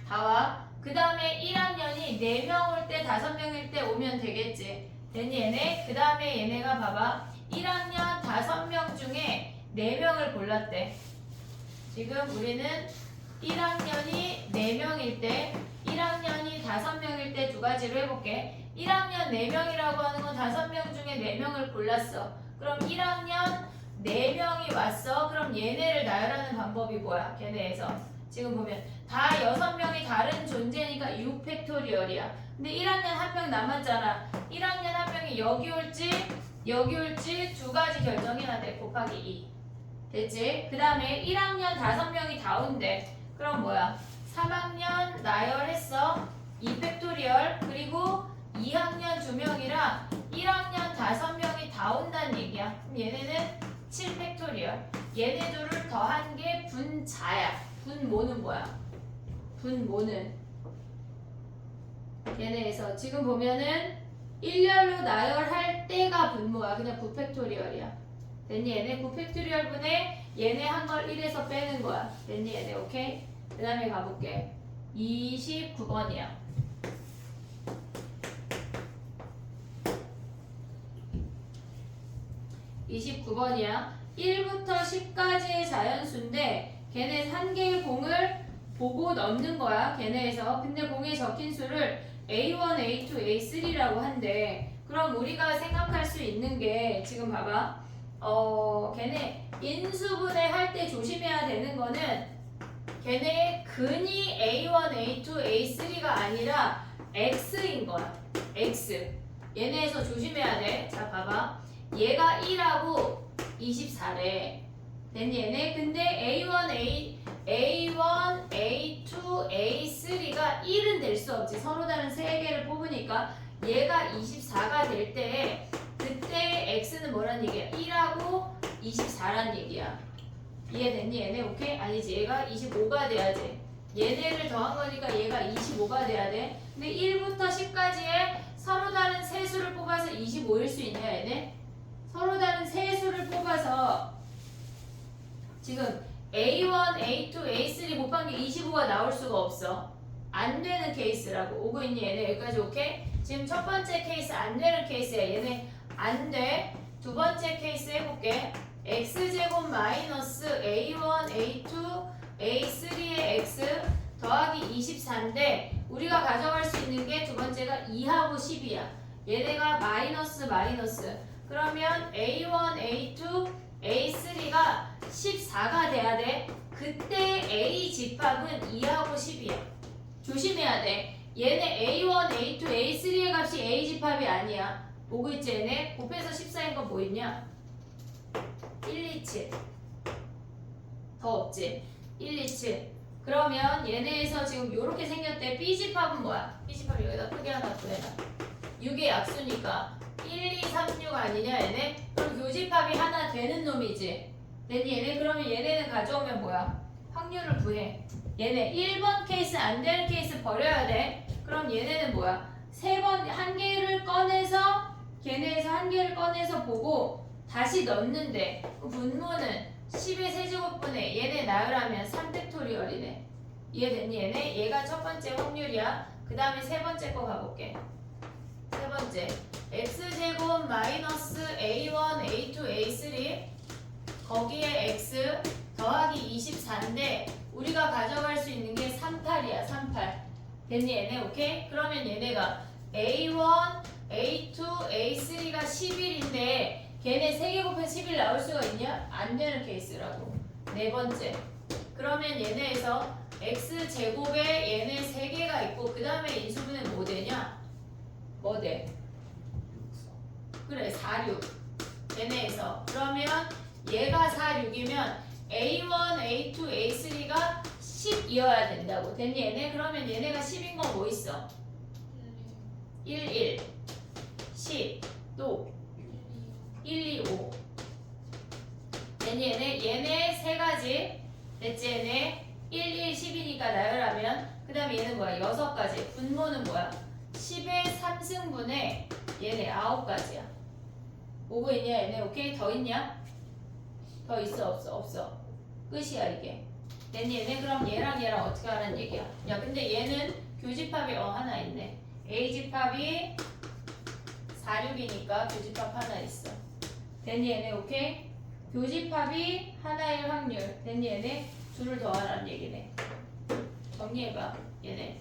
다 와. 그 다음에 1학년이 4명 올 때 5명일 때 오면 되겠지. 됐니 얘네? 그 다음에 얘네가 봐봐. 1학년 5명 중에 4명을 골랐대. 지금 우리는 1학년이 4명일 때 1학년이 5명일 때 두 가지로 해볼게. 1학년 4명이라고 하는 건 5명 중에 4명을 골랐어. 그럼 1학년 4명이 왔어. 그럼 얘네를 나열하는 방법이 뭐야? 걔네에서 지금 보면 다 6명이 다른 존재니까 6팩토리얼이야. 근데 1학년 1명 남았잖아. 1학년 1명이 여기 올지 두 가지 결정해야 돼. 곱하기 2. 됐지? 그 다음에 1학년 5명이 다 온대. 그럼 뭐야? 3학년 나열했어. 2팩토리얼. 그리고 2학년 2명이랑 1학년 5명이 다 온다는 얘기야. 그럼 얘네는 7팩토리얼. 얘네 둘을 더한 게 분자야. 분모는 뭐야? 분모는 얘네에서 지금 보면은 일렬로 나열할 때가 분모야. 그냥 9팩토리얼이야. 됐니 얘네? 9팩토리얼 분에 얘네 한 걸 1에서 빼는 거야. 됐니 얘네? 오케이? 그 다음에 가볼게. 29번이야. 29번이야. 1부터 10까지의 자연수인데 걔네 한 개의 공을 보고 넣는 거야. 걔네에서. 근데 공에 적힌 수를 A1, A2, A3라고 한대. 그럼 우리가 생각할 수 있는 게 지금 봐봐. 걔네 인수분해 할 때 조심해야 되는 거는 걔네 근이 A1, A2, A3가 아니라 X인 거야. X. 얘네에서 조심해야 돼. 자 봐봐. 얘가 1하고 24래. 됐니 얘네? 근데 A1, A2, A3가 1은 될 수 없지. 서로 다른 세 개를 뽑으니까 얘가 24가 될 때 그때 X는 뭐란 얘기야? 1하고 24란 얘기야. 이해됐니 얘네? 오케이? 아니지 얘가 25가 돼야지. 얘네를 더한 거니까 얘가 25가 돼야 돼. 근데 1부터 10까지의 서로 다른 세 수를 뽑아서 25일 수 있냐 얘네? 서로 다른 세 수를 뽑아서 지금 A1, A2, A3 곱한 게 25가 나올 수가 없어. 안 되는 케이스라고. 오고 있니 얘네? 여기까지 오케이? 지금 첫 번째 케이스 안 되는 케이스야. 얘네 안 돼. 두 번째 케이스 해볼게. x제곱 마이너스 A1, A2, A3의 x 더하기 24인데 우리가 가져갈 수 있는 게 두 번째가 2하고 10이야. 얘네가 마이너스 마이너스. 그러면 A1, A2, A3가 14가 돼야 돼. 그때 A 집합은 2하고 10이야. 조심해야 돼. 얘네 A1, A2, A3의 값이 A 집합이 아니야. 보고 있지 얘네? 곱해서 14인 건 뭐 있냐? 1, 2, 7. 더 없지? 1, 2, 7. 그러면 얘네에서 지금 요렇게 생겼대. B 집합은 뭐야? B 집합 여기다 크게 하나 더해라. 6의 약수니까 1, 2, 3, 6 아니냐 얘네? 그럼 교집합이 하나 되는 놈이지. 됐니 얘네? 그러면 얘네는 가져오면 뭐야? 확률을 구해. 얘네 1번 케이스 안 되는 케이스 버려야 돼. 그럼 얘네는 뭐야? 세 번 한 개를 꺼내서 걔네에서 한 개를 꺼내서 보고 다시 넣는데 그 분모는 10의 세제곱분에 얘네 나열하면 3팩토리얼이네. 이해됐니 얘네? 얘가 첫 번째 확률이야. 그 다음에 세 번째 거 가볼게. 세 번째 x제곱 마이너스 a1, a2, a3 거기에 x 더하기 24인데 우리가 가져갈 수 있는 게 38이야. 38. 됐니 얘네? 오케이? 그러면 얘네가 a1, a2, a3가 11인데 걔네 3개 곱해서 11 나올 수가 있냐? 안 되는 케이스라고. 네 번째. 그러면 얘네에서 x제곱에 얘네 3개가 있고 그 다음에 인수분해 뭐 되냐? 뭐 돼? 6, 4. 그래 4, 6. 얘네에서. 그러면 얘가 4, 6이면 A1, A2, A3가 10이어야 된다고. 됐니 얘네? 그러면 얘네가 10인 건 뭐 있어? 1, 1, 10, 또 1, 2, 5. 됐니 얘네? 얘네 세 가지. 됐지 얘네? 1, 1, 10이니까 나열하면 그 다음에 얘는 뭐야? 6가지. 분모는 뭐야? 10의 3승분에 얘네 9가지야. 오고 있냐 얘네? 오케이? 더 있냐? 더 있어 없어? 없어. 끝이야 이게. 됐니 얘네? 그럼 얘랑 얘랑 어떻게 하라는 얘기야? 야 근데 얘는 교집합이 하나 있네. A집합이 4, 6이니까 교집합 하나 있어. 됐니 얘네? 오케이? 교집합이 하나일 확률. 됐니 얘네? 둘을 더하라는 얘기네. 정리해봐 얘네.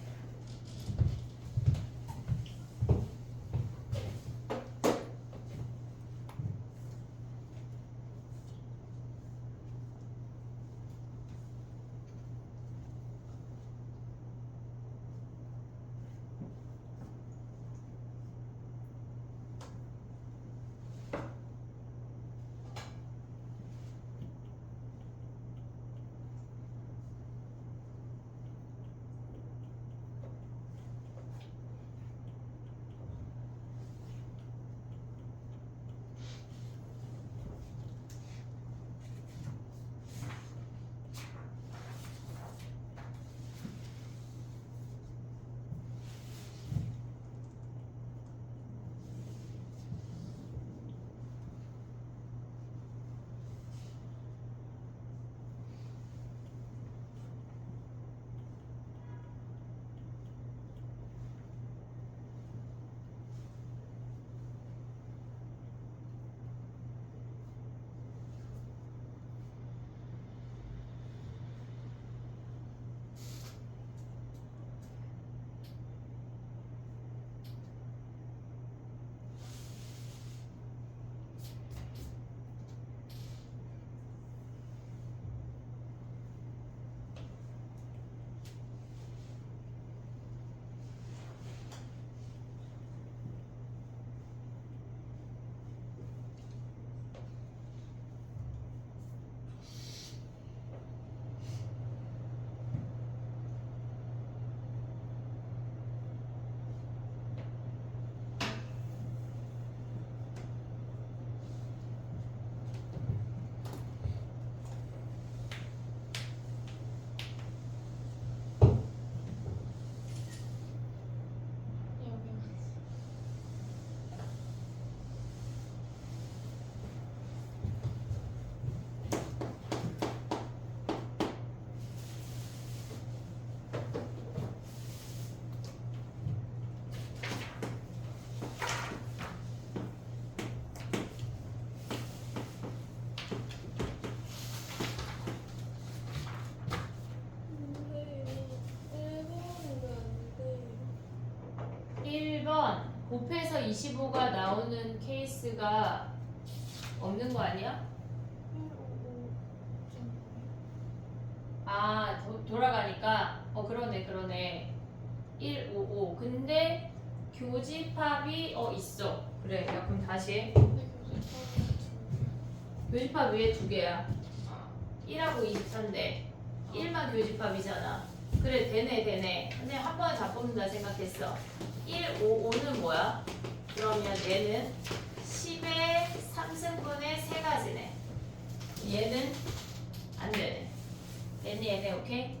곱해서 25가 나오는 케이스가 없는 거 아니야? 155. 아, 돌아가니까 그러네. 155. 근데 교집합이 있어. 그래. 야, 그럼 다시 해. 교집합 위에 두 개야. 1하고 24인데 1만 교집합이잖아. 그래, 되네. 근데 한 번에 다 뽑는다 생각했어. 1, 5, 5는 뭐야? 그러면 얘는 10의 3승분의 3가지네. 얘는 안 되네. 얘네, 오케이?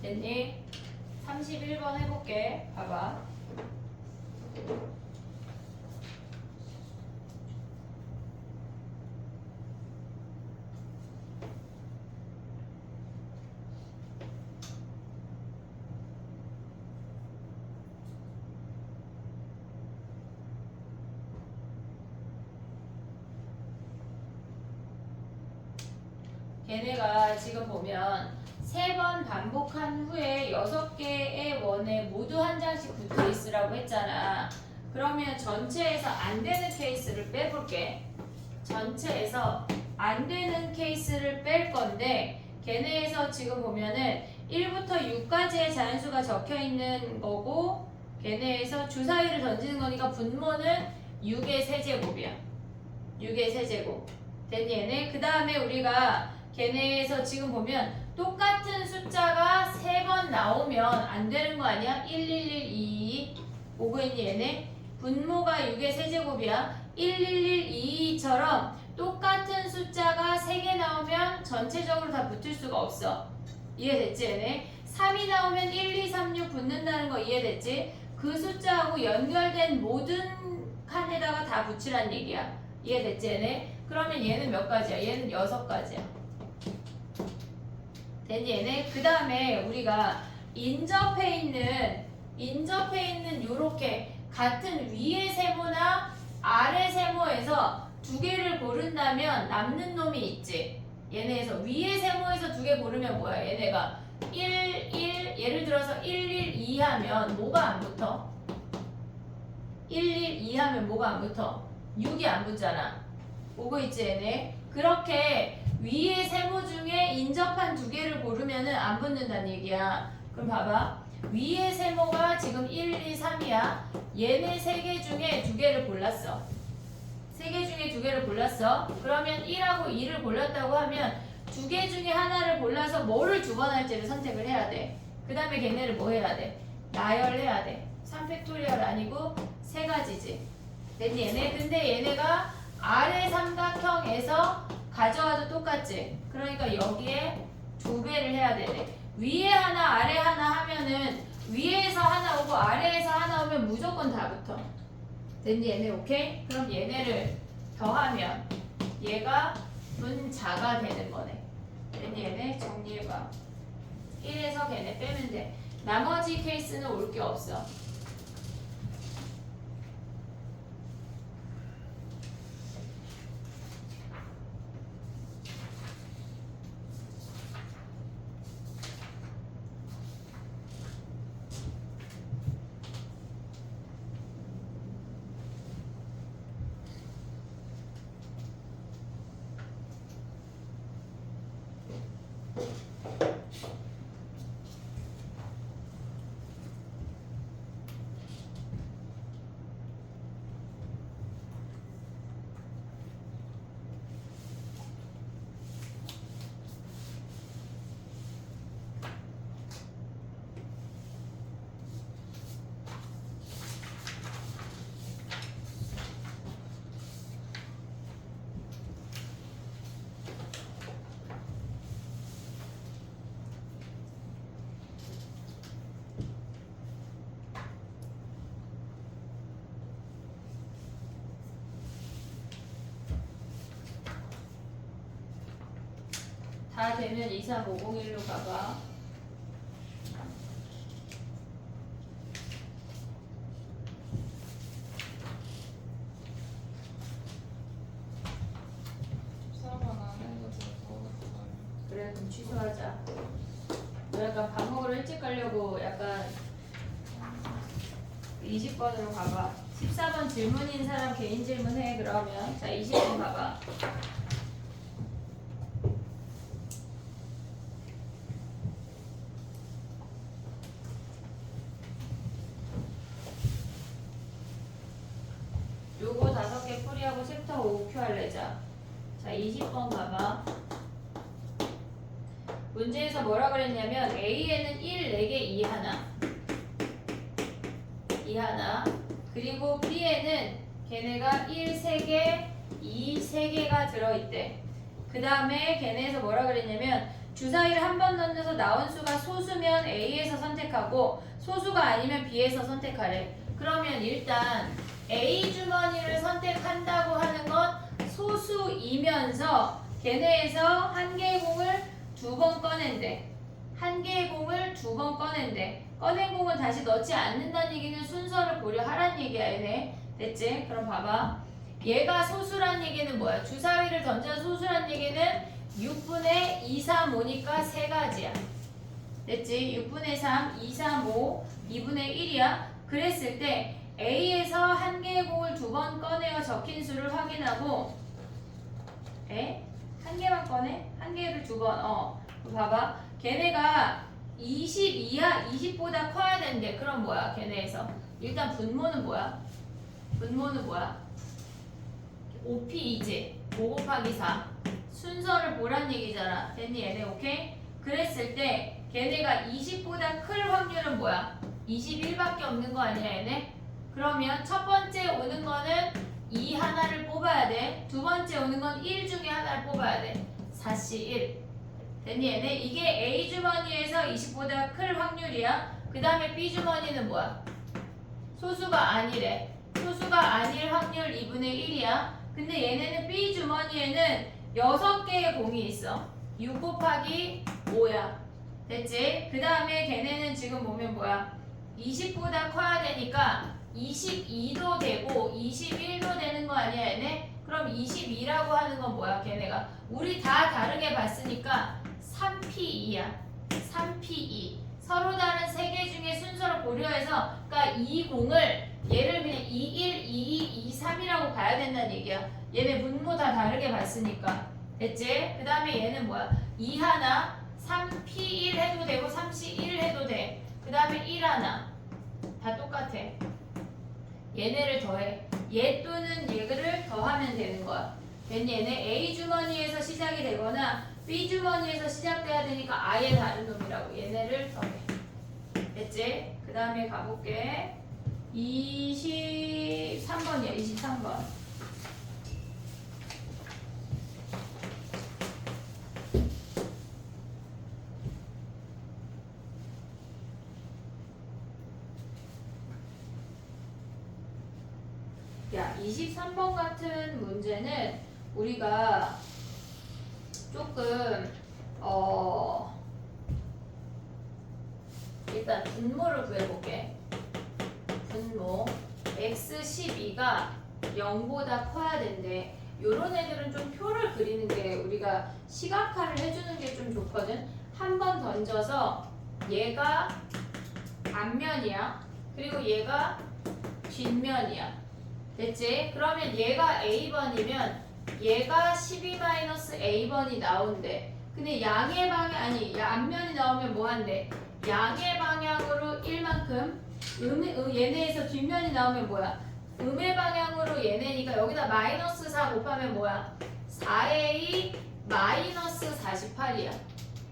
됐니? 31번 해볼게. 봐봐. 걔네가 지금 보면 3번 반복한 후에 6개의 원에 모두 한 장씩 붙어 있으라고 했잖아. 그러면 전체에서 안 되는 케이스를 빼볼게. 전체에서 안 되는 케이스를 뺄 건데 걔네에서 지금 보면은 1부터 6까지의 자연수가 적혀 있는 거고 걔네에서 주사위를 던지는 거니까 분모는 6의 세제곱이야. 6의 세제곱. 됐니 얘네? 그 다음에 우리가 걔네에서 지금 보면 똑같은 숫자가 3번 나오면 안 되는 거 아니야? 1112 오고 있니 얘네? 분모가 6의 세제곱이야. 1112처럼 똑같은 숫자가 3개 나오면 전체적으로 다 붙을 수가 없어. 이해됐지 얘네? 3이 나오면 1, 2, 3, 6 붙는다는 거 이해됐지? 그 숫자하고 연결된 모든 칸에다가 다 붙이란 얘기야. 이해됐지 얘네? 그러면 얘는 몇 가지야? 얘는 6가지야. 됐니 얘네? 그 다음에 우리가 인접해 있는 요렇게 같은 위의 세모나 아래 세모에서 두 개를 고른다면 남는 놈이 있지. 얘네에서 위의 세모에서 두 개 고르면 뭐야? 얘네가 1, 예를 들어서 1, 하면 뭐가 안 붙어? 1, 하면 뭐가 안 붙어? 6이 안 붙잖아. 오고 있지 얘네? 그렇게 위의 세모 중에 인접한 두 개를 고르면은 안 붙는다는 얘기야. 그럼 봐봐. 위의 세모가 지금 1, 2, 3이야. 얘네 3개 중에 두 개를 골랐어. 3개 중에 두 개를 골랐어. 그러면 1하고 2를 골랐다고 하면 두 개 중에 하나를 골라서 뭐를 두 번 할지를 선택을 해야 돼. 그 다음에 걔네를 뭐 해야 돼? 나열해야 돼. 3팩토리얼 아니고 3가지지. 됐니 얘네? 근데 얘네가 아래 삼각형에서 가져와도 똑같지. 그러니까 여기에 2배를 해야 되네. 위에 하나 아래 하나 하면은 위에서 하나 오고 아래에서 하나 오면 무조건 다 붙어. 됐니 얘네? 오케이? 그럼 얘네를 더하면 얘가 분자가 되는 거네. 됐니 얘네? 정리해봐. 1에서 걔네 빼면 돼. 나머지 케이스는 올 게 없어. 다 되면 23501로 가봐. 그래, 그럼 취소하자. 약간 밥 먹으러 일찍 가려고 약간 20번으로 가봐. 14번 질문인 사람 개인 질문해. 그러면 자 20번 가봐. 요거 5개 풀이하고 챕터 5Q 할래자. 자 20번 가봐. 문제에서 뭐라 그랬냐면 A에는 1, 4개, 2 하나 그리고 B에는 걔네가 1, 3개, 2, 3개가 들어있대. 그 다음에 걔네에서 뭐라 그랬냐면 주사위를 한 번 던져서 나온 수가 소수면 A에서 선택하고 소수가 아니면 B에서 선택하래. 그러면 일단 A 주머니를 선택한다고 하는 건 소수이면서 걔네에서 한 개의 공을 2번 꺼낸대. 한 개의 공을 2번 꺼낸대. 꺼낸 공은 다시 넣지 않는다는 얘기는 순서를 고려하란 얘기야, 얘네. 됐지? 그럼 봐봐. 얘가 소수란 얘기는 뭐야? 주사위를 던져 소수란 얘기는 6분의 2, 3, 5니까 3가지야. 됐지? 6분의 3, 2, 3, 5, 2분의 1이야. 그랬을 때 A에서 한 개의 공을 2번 꺼내어 적힌 수를 확인하고 한 개만 꺼내? 한 개를 2번. 봐봐. 걔네가 22야? 20보다 커야 된대. 그럼 뭐야? 걔네에서. 일단 분모는 뭐야? 5P이지. 5 곱하기 4. 순서를 보란 얘기잖아. 됐니? 얘네 오케이? 그랬을 때 걔네가 20보다 클 확률은 뭐야? 21밖에 없는 거 아니야, 얘네? 그러면 첫 번째 오는 거는 2 하나를 뽑아야 돼. 두 번째 오는 건 1 중에 하나를 뽑아야 돼. 4C 1. 됐니 얘네? 이게 A 주머니에서 20보다 클 확률이야. 그 다음에 B 주머니는 뭐야? 소수가 아니래. 소수가 아닐 확률 2분의 1이야. 근데 얘네는 B 주머니에는 6개의 공이 있어. 6 곱하기 5야. 됐지? 그 다음에 걔네는 지금 보면 뭐야? 20보다 커야 되니까 22도 되고 21도 되는 거 아니야 얘네? 그럼 22라고 하는 건 뭐야 걔네가? 우리 다 다르게 봤으니까 3P2야. 3P2. 서로 다른 3개 중에 순서를 고려해서 그러니까 이 공을 얘를 그냥 21, 22, 23이라고 봐야 된다는 얘기야. 얘네 분모 다 다르게 봤으니까. 됐지? 그 다음에 얘는 뭐야? 2 하나 3P1 해도 되고 3C1 해도 돼. 그 다음에 1 하나 다 똑같아. 얘네를 더해. 얘 또는 얘를 더하면 되는 거야. 됐니? 얘네 A 주머니에서 시작이 되거나 B 주머니에서 시작돼야 되니까 아예 다른 놈이라고. 얘네를 더해. 됐지? 그 다음에 가볼게. 23번이야. 23번. 야, 23번 같은 문제는 우리가 조금 일단 분모를 구해볼게. 분모 x12가 0보다 커야 된대. 요런 애들은 좀 표를 그리는 게 우리가 시각화를 해주는 게 좀 좋거든. 한 번 던져서 얘가 앞면이야. 그리고 얘가 뒷면이야. 됐지? 그러면 얘가 A번이면 얘가 12-A번이 나온대. 근데 양의 방향 아니 앞면이 나오면 뭐 한대? 양의 방향으로 1만큼 얘네에서 뒷면이 나오면 뭐야? 음의 방향으로 얘네니까 여기다 마이너스 4 곱하면 뭐야? 4A 마이너스 48이야.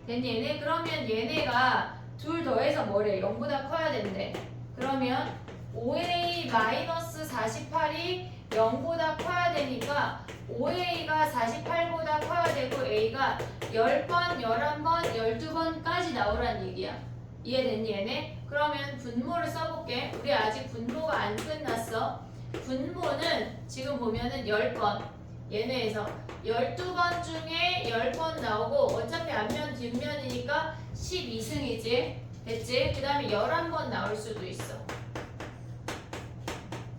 됐니 얘네? 그러면 얘네가 둘 더해서 뭐래? 0보다 커야 된대. 그러면 5A 마이너스 48이 0보다 커야 되니까 5A가 48보다 커야 되고 A가 10번, 11번, 12번까지 나오란 얘기야. 이해됐니 얘네? 그러면 분모를 써볼게. 우리 아직 분모가 안 끝났어. 분모는 지금 보면은 10번 얘네에서 12번 중에 10번 나오고 어차피 앞면 뒷면이니까 12승이지. 됐지? 그 다음에 11번 나올 수도 있어.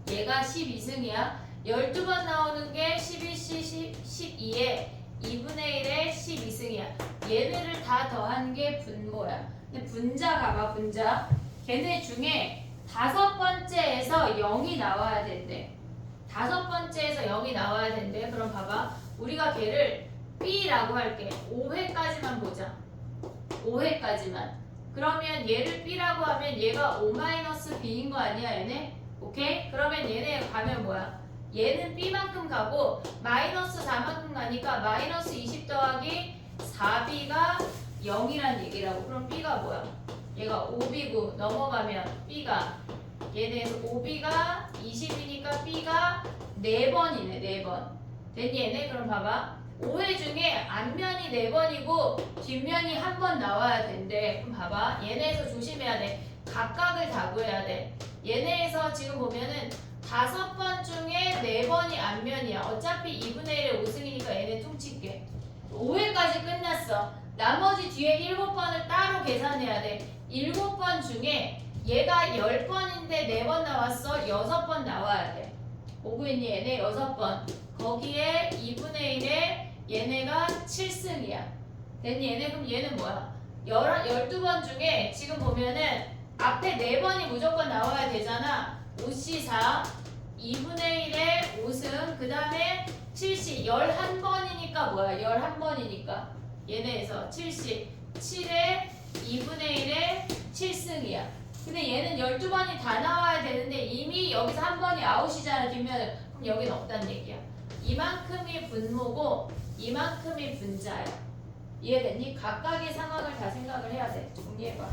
얘가 12승이야. 12번 나오는 게 11C 12에 2분의 1에 12승이야. 얘네를 다 더한 게 분모야. 근데 분자 가봐, 분자. 걔네 중에 5번째에서 0이 나와야 된대. 5번째에서 0이 나와야 된대. 그럼 봐봐. 우리가 걔를 B라고 할게. 5회까지만 보자. 5회까지만. 그러면 얘를 B라고 하면 얘가 5-B인 거 아니야, 얘네? 오케이? 그러면 얘네 가면 뭐야? 얘는 B만큼 가고 마이너스 4만큼 가니까 마이너스 20 더하기 4B가 0이란 얘기라고. 그럼 B가 뭐야? 얘가 5B고 넘어가면 B가 얘네에서 5B가 20이니까 B가 4번이네. 4번. 됐니 얘네? 그럼 봐봐. 5회 중에 앞면이 4번이고 뒷면이 1번 나와야 된대. 그럼 봐봐. 얘네에서 조심해야 돼. 각각을 다 구해야 돼. 얘네에서 지금 보면은 5번 중에 4번이 앞면이야. 어차피 2분의 1의 5승이니까 얘네 퉁칠게. 5회까지 끝났어. 나머지 뒤에 7번을 따로 계산해야 돼. 7번 중에 얘가 10번인데 4번 나왔어. 6번 나와야 돼. 오고 있니 얘네 6번. 거기에 2분의 1에 얘네가 7승이야. 됐니 얘네? 그럼 얘는 뭐야? 12번 중에 지금 보면은 앞에 4번이 무조건 나와야 되잖아. 5C4 2분의 1에 5승 그 다음에 7C 11번이니까 뭐야? 11번이니까 얘네에서 7C 7에 2분의 1에 7승이야. 근데 얘는 12번이 다 나와야 되는데 이미 여기서 한 번이 아웃이잖아. 뒷면은. 그럼 여기는 없다는 얘기야. 이만큼이 분모고 이만큼이 분자야. 이해됐니? 각각의 상황을 다 생각을 해야 돼. 정리해봐.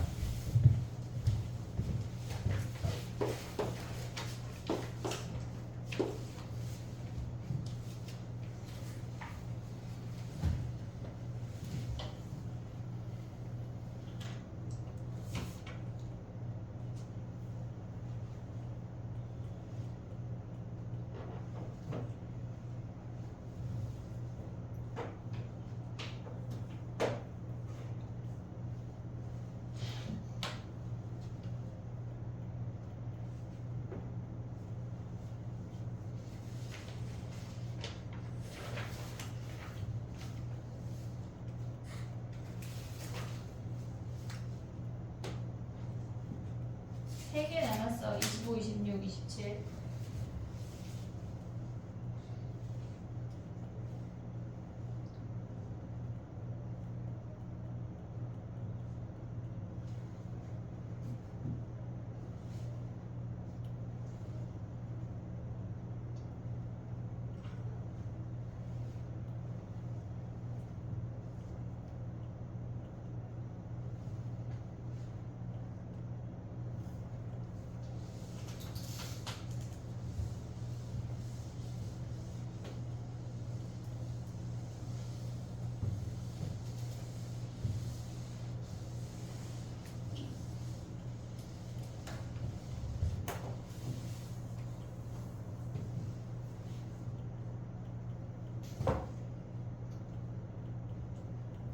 세 개 남았어. 25, 26, 27.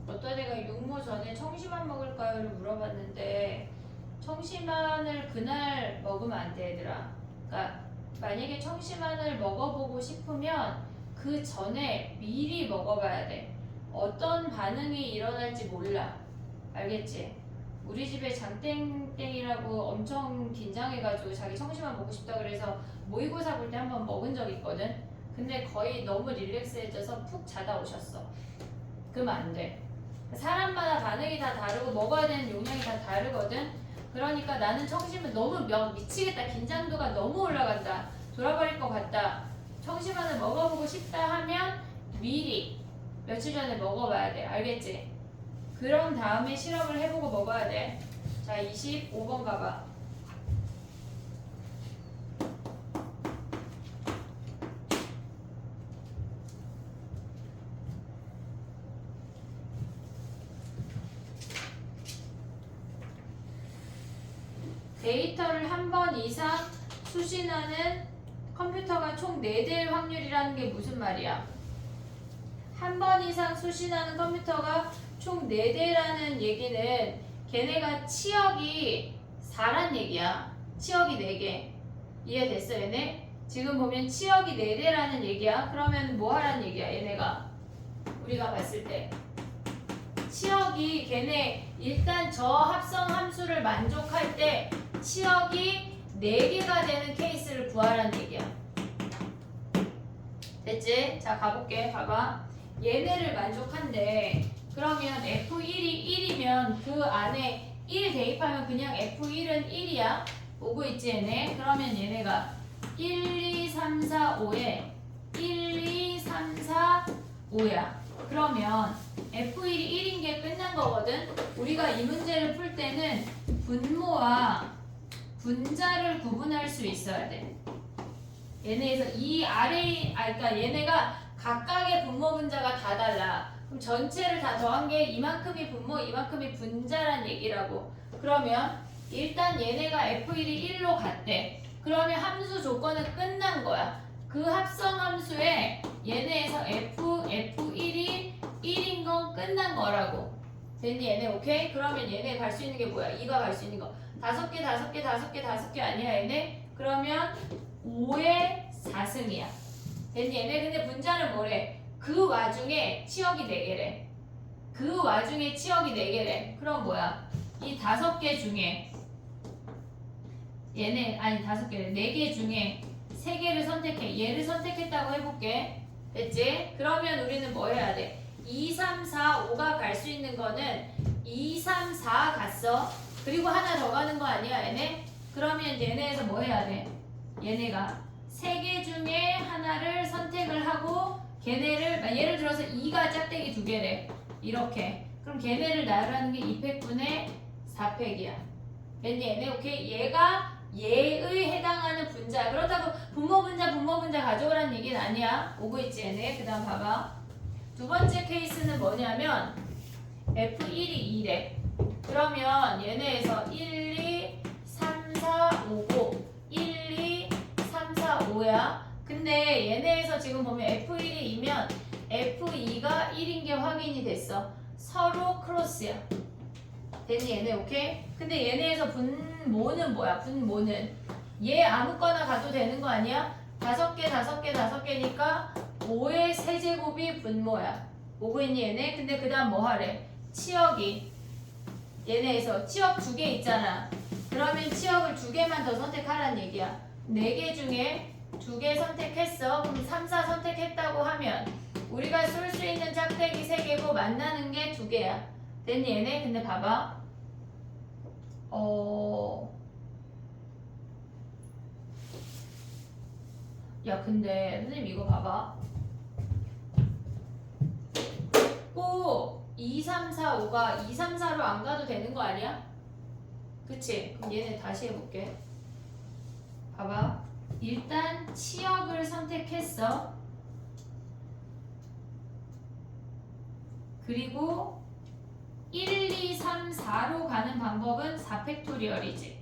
어떤 애가 육모 전에 청심환 먹을까요를 물어봤는데 청심환을 그날 먹으면 안 돼 얘들아. 그러니까 만약에 청심환을 먹어보고 싶으면 그 전에 미리 먹어봐야 돼. 어떤 반응이 일어날지 몰라. 알겠지? 우리 집에 장땡땡이라고 엄청 긴장해가지고 자기 청심환 먹고 싶다 그래서 모의고사 볼 때 한번 먹은 적 있거든. 근데 거의 너무 릴렉스해져서 푹 자다 오셨어. 그러면 안 돼. 사람마다 반응이 다 다르고 먹어야 되는 용량이 다 다르거든. 그러니까 나는 청심은 너무 미치겠다. 긴장도가 너무 올라간다. 돌아버릴 것 같다. 청심환을 먹어보고 싶다 하면 미리 며칠 전에 먹어봐야 돼. 알겠지? 그런 다음에 실험을 해보고 먹어야 돼. 자, 25번 가봐. 데이터를 한 번 이상 수신하는 컴퓨터가 총 4대일 확률이라는 게 무슨 말이야? 한 번 이상 수신하는 컴퓨터가 총 4대라는 얘기는 걔네가 치역이 4란 얘기야. 치역이 4개. 이해됐어 얘네? 지금 보면 치역이 4대라는 얘기야. 그러면 뭐 하란 얘기야 얘네가? 우리가 봤을 때 치역이 걔네 일단 저 합성 함수를 만족할 때 치역이 4개가 되는 케이스를 구하란 얘기야. 됐지? 자 가볼게. 봐봐. 얘네를 만족한대. 그러면 F1이 1이면 그 안에 1 대입하면 그냥 F1은 1이야. 오고 있지 얘네? 그러면 얘네가 1, 2, 3, 4, 5에 1, 2, 3, 4, 5야. 그러면 F1이 1인 게 끝난 거거든? 우리가 이 문제를 풀 때는 분모와 분자를 구분할 수 있어야 돼. 얘네에서 이 아래, 그러니까 얘네가 각각의 분모 분자가 다 달라. 그럼 전체를 다 더한 게 이만큼이 분모, 이만큼이 분자란 얘기라고. 그러면 일단 얘네가 F1이 1로 갔대. 그러면 함수 조건은 끝난 거야. 그 합성 함수에 얘네에서 F1이 1인 건 끝난 거라고. 됐니 얘네? 오케이? 그러면 얘네 갈 수 있는 게 뭐야? 2가 갈 수 있는 거. 5개, 5개, 5개, 5개 아니야 얘네? 그러면 5의 4승이야. 됐니 얘네? 근데 분자는 뭐래? 그 와중에 치역이 4개래. 그 와중에 치역이 4개래. 그럼 뭐야? 이 5개 중에 얘네 아니 5개래. 4개 중에 3개를 선택해. 얘를 선택했다고 해볼게. 됐지? 그러면 우리는 뭐 해야 돼? 2, 3, 4, 5가 갈 수 있는 거는 2, 3, 4 갔어. 그리고 하나 더 가는 거 아니야 얘네? 그러면 얘네에서 뭐 해야 돼? 얘네가 3개 중에 하나를 선택을 하고 걔네를 예를 들어서 2가 짝대기 2개래. 이렇게. 그럼 걔네를 나열하는 게 2팩분의 4팩이야. 됐니 얘네? 오케이? 얘가 얘의 해당하는 분자. 그렇다고 분모 분자 가져오라는 얘기는 아니야. 오고 있지 얘네? 그 다음 봐봐. 두 번째 케이스는 뭐냐면 F1이 2래. 그러면 얘네에서 1, 2, 3, 4, 5고 1, 2, 3, 4, 5야. 근데 얘네에서 지금 보면 F1이 2면 F2가 1인 게 확인이 됐어. 서로 크로스야. 됐니 얘네? 오케이? 근데 얘네에서 분모는 뭐야? 분모는 얘 아무거나 가도 되는 거 아니야? 5개, 5개, 5개니까 5의 세제곱이 분모야. 오고 있니 얘네? 근데 그 다음 뭐 하래? 치역이 얘네에서 치역 2개 있잖아. 그러면 치역을 2개만 더 선택하란 얘기야. 4개 중에 2개 선택했어. 그럼 3, 4 선택했다고 하면 우리가 쓸 수 있는 짝대기 3개고 만나는 게 2개야. 됐니 얘네? 근데 봐봐. 야 근데 선생님 이거 봐봐. 꼭 2, 3, 4, 5가 2, 3, 4로 안 가도 되는 거 아니야? 그치? 그럼 얘네 다시 해볼게. 봐봐. 일단 치역을 선택했어. 그리고 1, 2, 3, 4로 가는 방법은 4팩토리얼이지.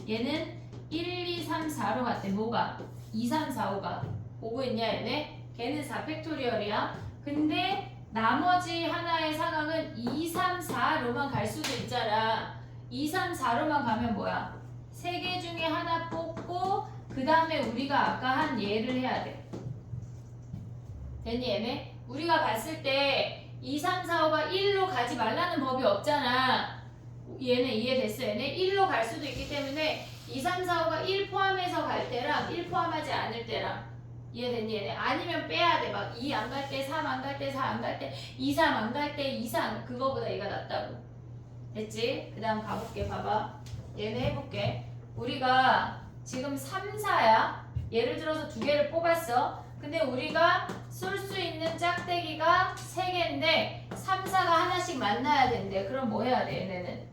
얘는 1, 2, 3, 4로 갔대. 뭐가? 2, 3, 4, 5가. 오고 있냐 얘네? 걔는 4팩토리얼이야. 근데 나머지 하나의 상황은 2, 3, 4로만 갈 수도 있잖아. 2, 3, 4로만 가면 뭐야? 3개 중에 하나 뽑고 그 다음에 우리가 아까 한 얘를 해야 돼. 됐니 얘네? 우리가 봤을 때 2, 3, 4, 5가 1로 가지 말라는 법이 없잖아. 얘네 이해됐어? 얘네 1로 갈 수도 있기 때문에 2, 3, 4, 5가 1 포함해서 갈 때랑 1 포함하지 않을 때랑 이해됐니 얘네? 아니면 빼야 돼. 막 2 안 갈 때, 3 안 갈 때, 4 안 갈 때, 2, 3 안 갈 때, 2, 3 그거보다 얘가 낫다고. 됐지? 그 다음 가볼게. 봐봐. 얘네 해볼게. 우리가 지금 3, 4야. 예를 들어서 2개를 뽑았어. 근데 우리가 쓸 수 있는 짝대기가 3개인데 3, 4가 하나씩 만나야 된대. 그럼 뭐 해야 돼 얘네는?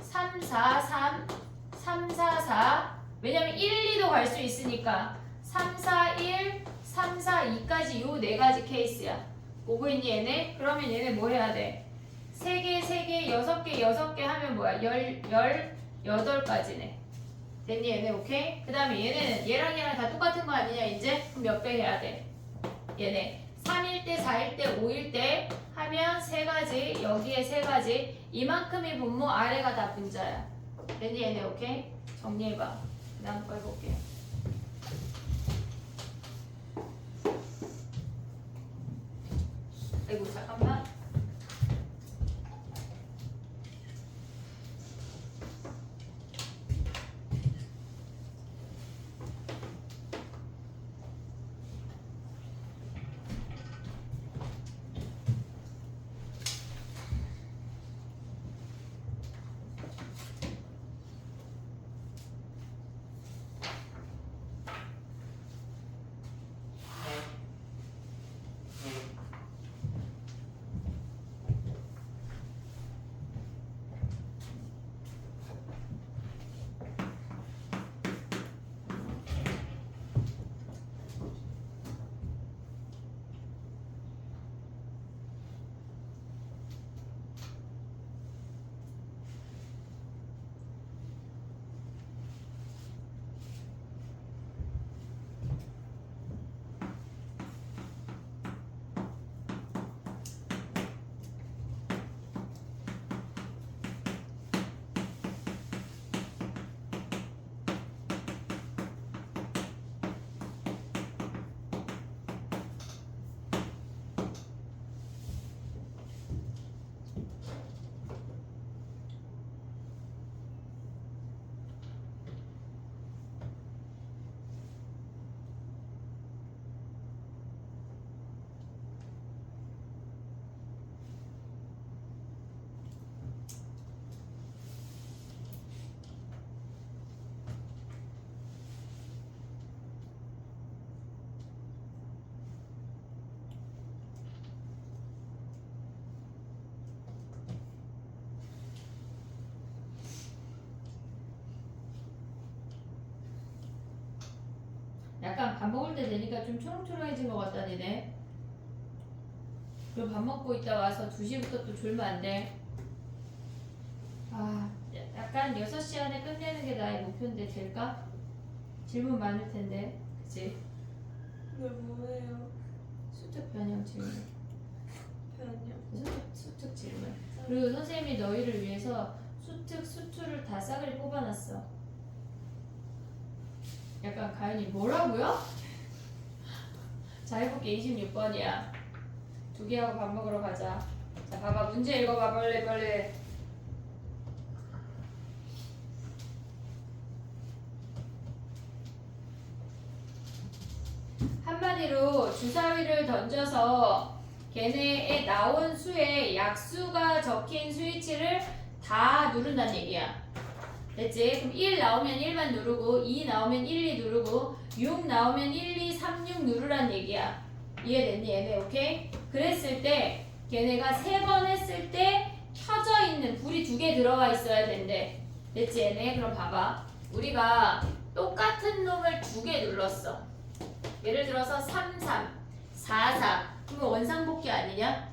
3, 4, 3, 3, 4, 4 왜냐면 1, 2도 갈 수 있으니까 3, 4, 1, 3, 4, 2까지 요 4가지 케이스야. 오고 있니 얘네? 그러면 얘네 뭐 해야 돼? 3개, 3개, 6개, 6개 하면 뭐야? 18까지네. 됐니 얘네? 오케이? 그 다음에 얘네는 얘랑 다 똑같은 거 아니냐 이제? 그럼 몇 배 해야 돼? 얘네 3일 때, 4일 때, 5일 때 하면 세 가지, 여기에 세 가지. 이만큼이 분모, 아래가 다 분자야. 됐니 얘네 오케이? 정리해봐. 그 다음 거 해볼게요. 아이고 잠깐만. 약간 밥 먹을 때 되니까 좀 초롱초롱해진 것 같다 니네. 그리고 밥 먹고 있다 와서 2시부터 또 졸면 안 돼. 아, 약간 6시 안에 끝내는 게 나의 목표인데 될까? 질문 많을 텐데, 그치? 네, 뭐예요? 수특 변형 질문. 변이요? 수특 질문. 그리고 선생님이 너희를 위해서 수특, 수투를 다 싸그리 뽑아놨어. 약간 가연이 뭐라고요? 자 해볼게. 26번이야. 2개 하고 밥 먹으러 가자. 자 봐봐. 문제 읽어봐 빨리. 한마디로 주사위를 던져서 걔네에 나온 수에 약수가 적힌 스위치를 다 누른다는 얘기야. 됐지? 그럼 1 나오면 1만 누르고 2 나오면 1, 2 누르고 6 나오면 1, 2, 3, 6 누르란 얘기야. 이해됐니 얘네? 오케이? 그랬을 때 걔네가 3번 했을 때 켜져 있는 불이 2개 들어가 있어야 된대. 됐지 얘네? 그럼 봐봐. 우리가 똑같은 놈을 2개 눌렀어. 예를 들어서 3, 3, 4, 4. 그러면 원상복귀 아니냐?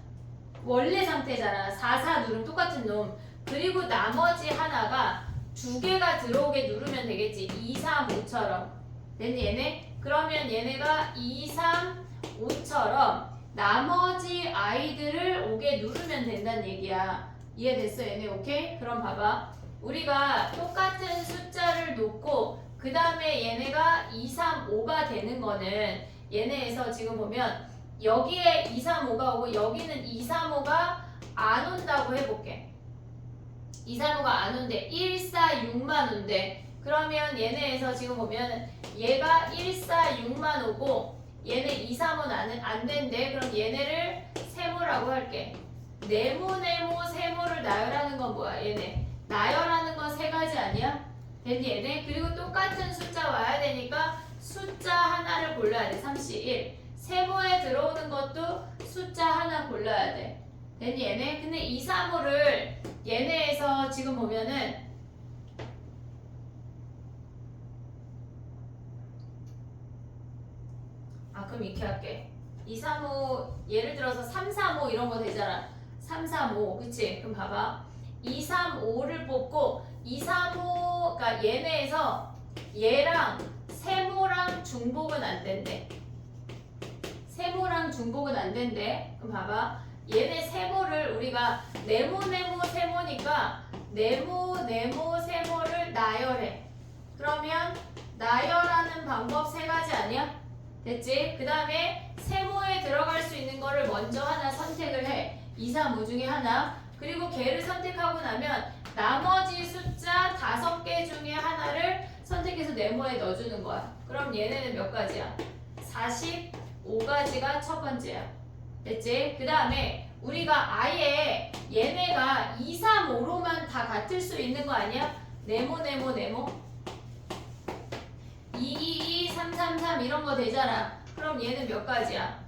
원래 상태잖아. 4, 4 누르면 똑같은 놈. 그리고 나머지 하나가 2개가 들어오게 누르면 되겠지. 2, 3, 5처럼. 됐니 얘네? 그러면 얘네가 2, 3, 5처럼 나머지 아이들을 오게 누르면 된다는 얘기야. 이해됐어 얘네? 오케이? 그럼 봐봐. 우리가 똑같은 숫자를 놓고 그 다음에 얘네가 2, 3, 5가 되는 거는 얘네에서 지금 보면 여기에 2, 3, 5가 오고 여기는 2, 3, 5가 안 온다고 해볼게. 2, 3, 5가 안 온대. 1, 4, 6만 온대. 그러면 얘네에서 지금 보면 얘가 1, 4, 6만 오고 얘네 2, 3, 5는 안 된대. 그럼 얘네를 세모라고 할게. 네모, 세모를 나열하는 건 뭐야? 얘네. 나열하는 건 3가지 아니야? 됐니 얘네? 그리고 똑같은 숫자 와야 되니까 숫자 하나를 골라야 돼. 31. 세모에 들어오는 것도 숫자 하나 골라야 돼. 됐니 얘네? 근데 2, 3, 5를 얘네에서 지금 보면은 그럼 이렇게 할게. 2, 3, 5 예를 들어서 3, 3, 5 이런 거 되잖아. 3, 3, 5 그치? 그럼 봐봐. 2, 3, 5를 뽑고 2, 3, 5 그러니까 얘네에서 얘랑 세모랑 중복은 안 된대. 세모랑 중복은 안 된대. 그럼 봐봐. 얘네 세모를 우리가 세모니까 세모를 나열해. 그러면 나열하는 방법 세 가지 아니야? 됐지? 그 다음에 세모에 들어갈 수 있는 거를 먼저 하나 선택을 해. 2, 3, 5 중에 하나. 그리고 걔를 선택하고 나면 나머지 숫자 5개 중에 하나를 선택해서 네모에 넣어주는 거야. 그럼 얘네는 몇 가지야? 45가지가 첫 번째야. 됐지? 그 다음에 우리가 아예 얘네가 2, 3, 5로만 다 같을 수 있는 거 아니야? 네모 2, 2, 2, 3, 3, 3 이런 거 되잖아. 그럼 얘는 몇 가지야?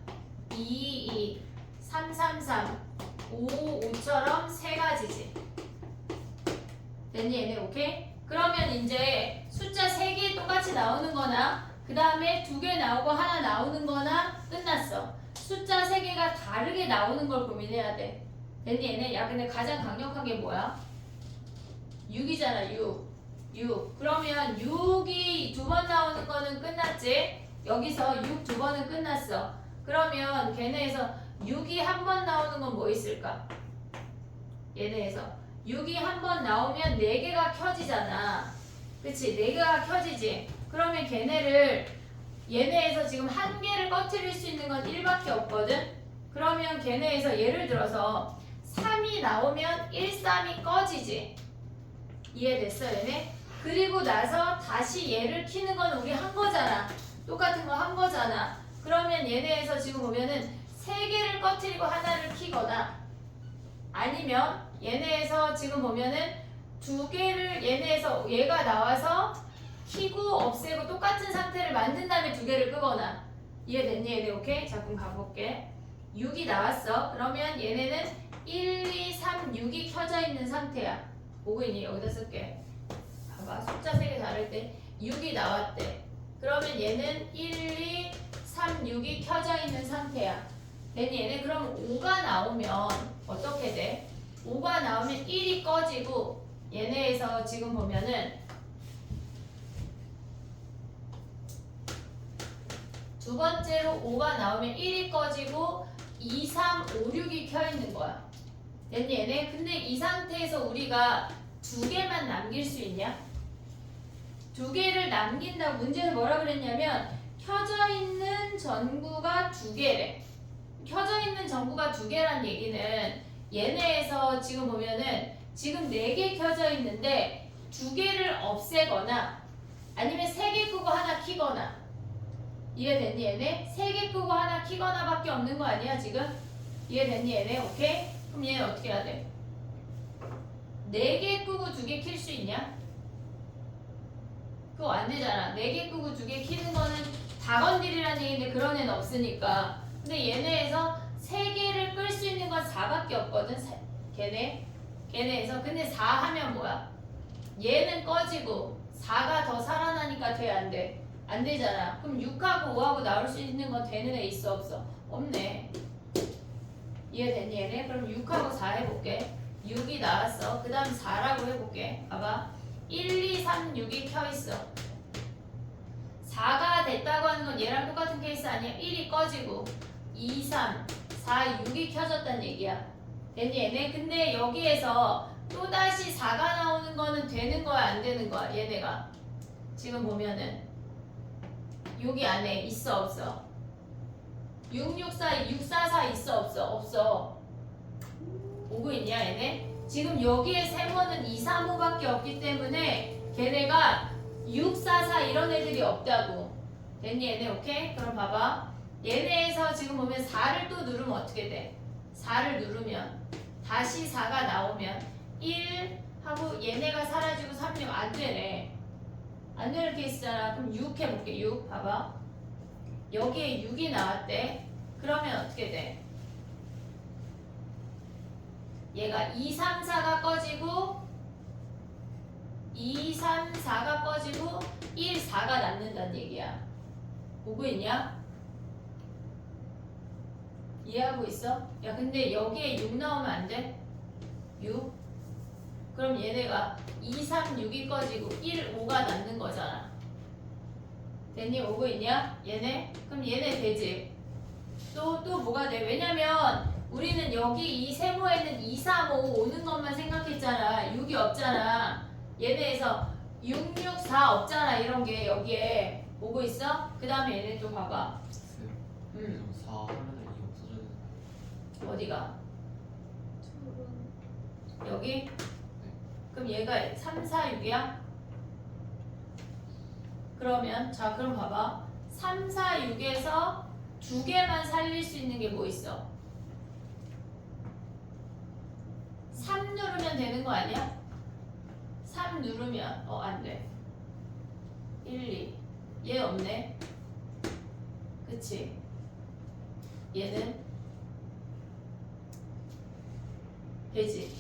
2, 2, 3, 3, 3, 5, 5처럼 세 가지지. 됐니 얘네? 오케이? 그러면 이제 숫자 3개 똑같이 나오는 거나 그 다음에 2개 나오고 하나 나오는 거나 끝났어. 숫자 3개가 다르게 나오는 걸 고민해야 돼. 됐니 얘네? 야 근데 가장 강력한 게 뭐야? 6이잖아 6. 그러면 6이 2번 나오는 거는 끝났지? 여기서 6 2번은 끝났어. 그러면 걔네에서 6이 한 번 나오는 건 뭐 있을까? 얘네에서 6이 한 번 나오면 4개가 켜지잖아. 그치? 4개가 켜지지? 그러면 얘네에서 지금 한 개를 꺼트릴 수 있는 건 1밖에 없거든? 그러면 걔네에서 예를 들어서 3이 나오면 1, 3이 꺼지지? 이해됐어 얘네? 그리고 나서 다시 얘를 키는 건 우리 한 거잖아. 똑같은 거 한 거잖아. 그러면 얘네에서 지금 보면은 3개를 꺼트리고 하나를 키거나 아니면 얘네에서 지금 보면은 2개를 얘네에서 얘가 나와서 키고 없애고 똑같은 상태를 만든 다음에 2개를 끄거나 이해됐니 얘네? 오케이? 자 그럼 가볼게. 6이 나왔어. 그러면 얘네는 1, 2, 3, 6이 켜져 있는 상태야. 보고 있니? 여기다 쓸게. 봐봐. 숫자 3개 다를 때 6이 나왔대. 그러면 얘는 1, 2, 3, 6이 켜져 있는 상태야. 됐니 얘네? 그럼 5가 나오면 어떻게 돼? 5가 나오면 1이 꺼지고 얘네에서 지금 보면은 두 번째로 5가 나오면 1이 꺼지고 2, 3, 5, 6이 켜있는 거야. 됐니 얘네? 근데 이 상태에서 우리가 2개만 남길 수 있냐? 2개를 남긴다고 문제에서 뭐라 그랬냐면 켜져 있는 전구가 2개래. 켜져 있는 전구가 2개란 얘기는 얘네에서 지금 보면은 지금 4개 켜져 있는데 2개를 없애거나 아니면 3개 끄고 하나 키거나 이해됐니 얘네? 3개 끄고 하나 키거나 밖에 없는 거 아니야 지금? 이해됐니 얘네? 오케이? 그럼 얘는 어떻게 해야 돼? 4개 끄고 2개 킬 수 있냐? 그거 안 되잖아. 4개 끄고 2개 키는 거는 다건딜이라는 얘기인데 그런 애는 없으니까. 근데 얘네에서 3개를 끌 수 있는 건 4밖에 없거든. 걔네에서. 근데 4 하면 뭐야? 얘는 꺼지고 4가 더 살아나니까 돼 안 돼? 안 되잖아. 그럼 6하고 5하고 나올 수 있는 건 되는 애 있어 없어? 없네. 이해됐니 얘네? 그럼 6하고 4 해볼게. 6이 나왔어. 그 다음 4라고 해볼게. 봐봐. 1, 2, 3, 6이 켜있어. 4가 됐다고 하는 건 얘랑 똑같은 케이스 아니야? 1이 꺼지고 2, 3, 4, 6이 켜졌단 얘기야. 됐니 얘네? 근데 여기에서 또다시 4가 나오는 거는 되는 거야 안 되는 거야 얘네가? 지금 보면은 여기 안에 있어 없어? 664, 644 있어 없어? 없어. 오고 있냐 얘네? 지금 여기에 세모는 2, 3, 5밖에 없기 때문에 걔네가 6, 4, 4 이런 애들이 없다고. 됐니 얘네? 오케이? 그럼 봐봐. 얘네에서 지금 보면 4를 또 누르면 어떻게 돼? 4를 누르면 다시 4가 나오면 1 하고 얘네가 사라지고 3, 6 안 되네. 안 되는 케이스잖아. 그럼 6 해볼게. 6 봐봐. 여기에 6이 나왔대. 그러면 어떻게 돼? 얘가 2, 3, 4가 꺼지고 2, 3, 4가 꺼지고 1, 4가 남는다는 얘기야. 보고 있냐? 이해하고 있어? 야 근데 여기에 6 나오면 안 돼? 6? 그럼 얘네가 2, 3, 6이 꺼지고 1, 5가 남는 거잖아. 됐니? 오고 있냐? 얘네? 그럼 얘네 되지? 또 뭐가 돼? 왜냐면 우리는 여기 이 세모에는 2, 3, 5 오는 것만 생각했잖아. 6이 없잖아. 얘네에서 6, 6, 4 없잖아. 이런 게 여기에 오고 있어? 그 다음에 얘네 또 봐봐. 쌤. 4 하면은 이 없어져야 되는 어디가? 저런. 여기? 그럼 얘가 3, 4, 6이야? 그러면 자 그럼 봐봐. 3, 4, 6에서 두 개만 살릴 수 있는 게 뭐 있어? 3 누르면 되는 거 아니야? 3 누르면 안 돼. 1, 2. 얘 없네. 그치? 얘는 되지.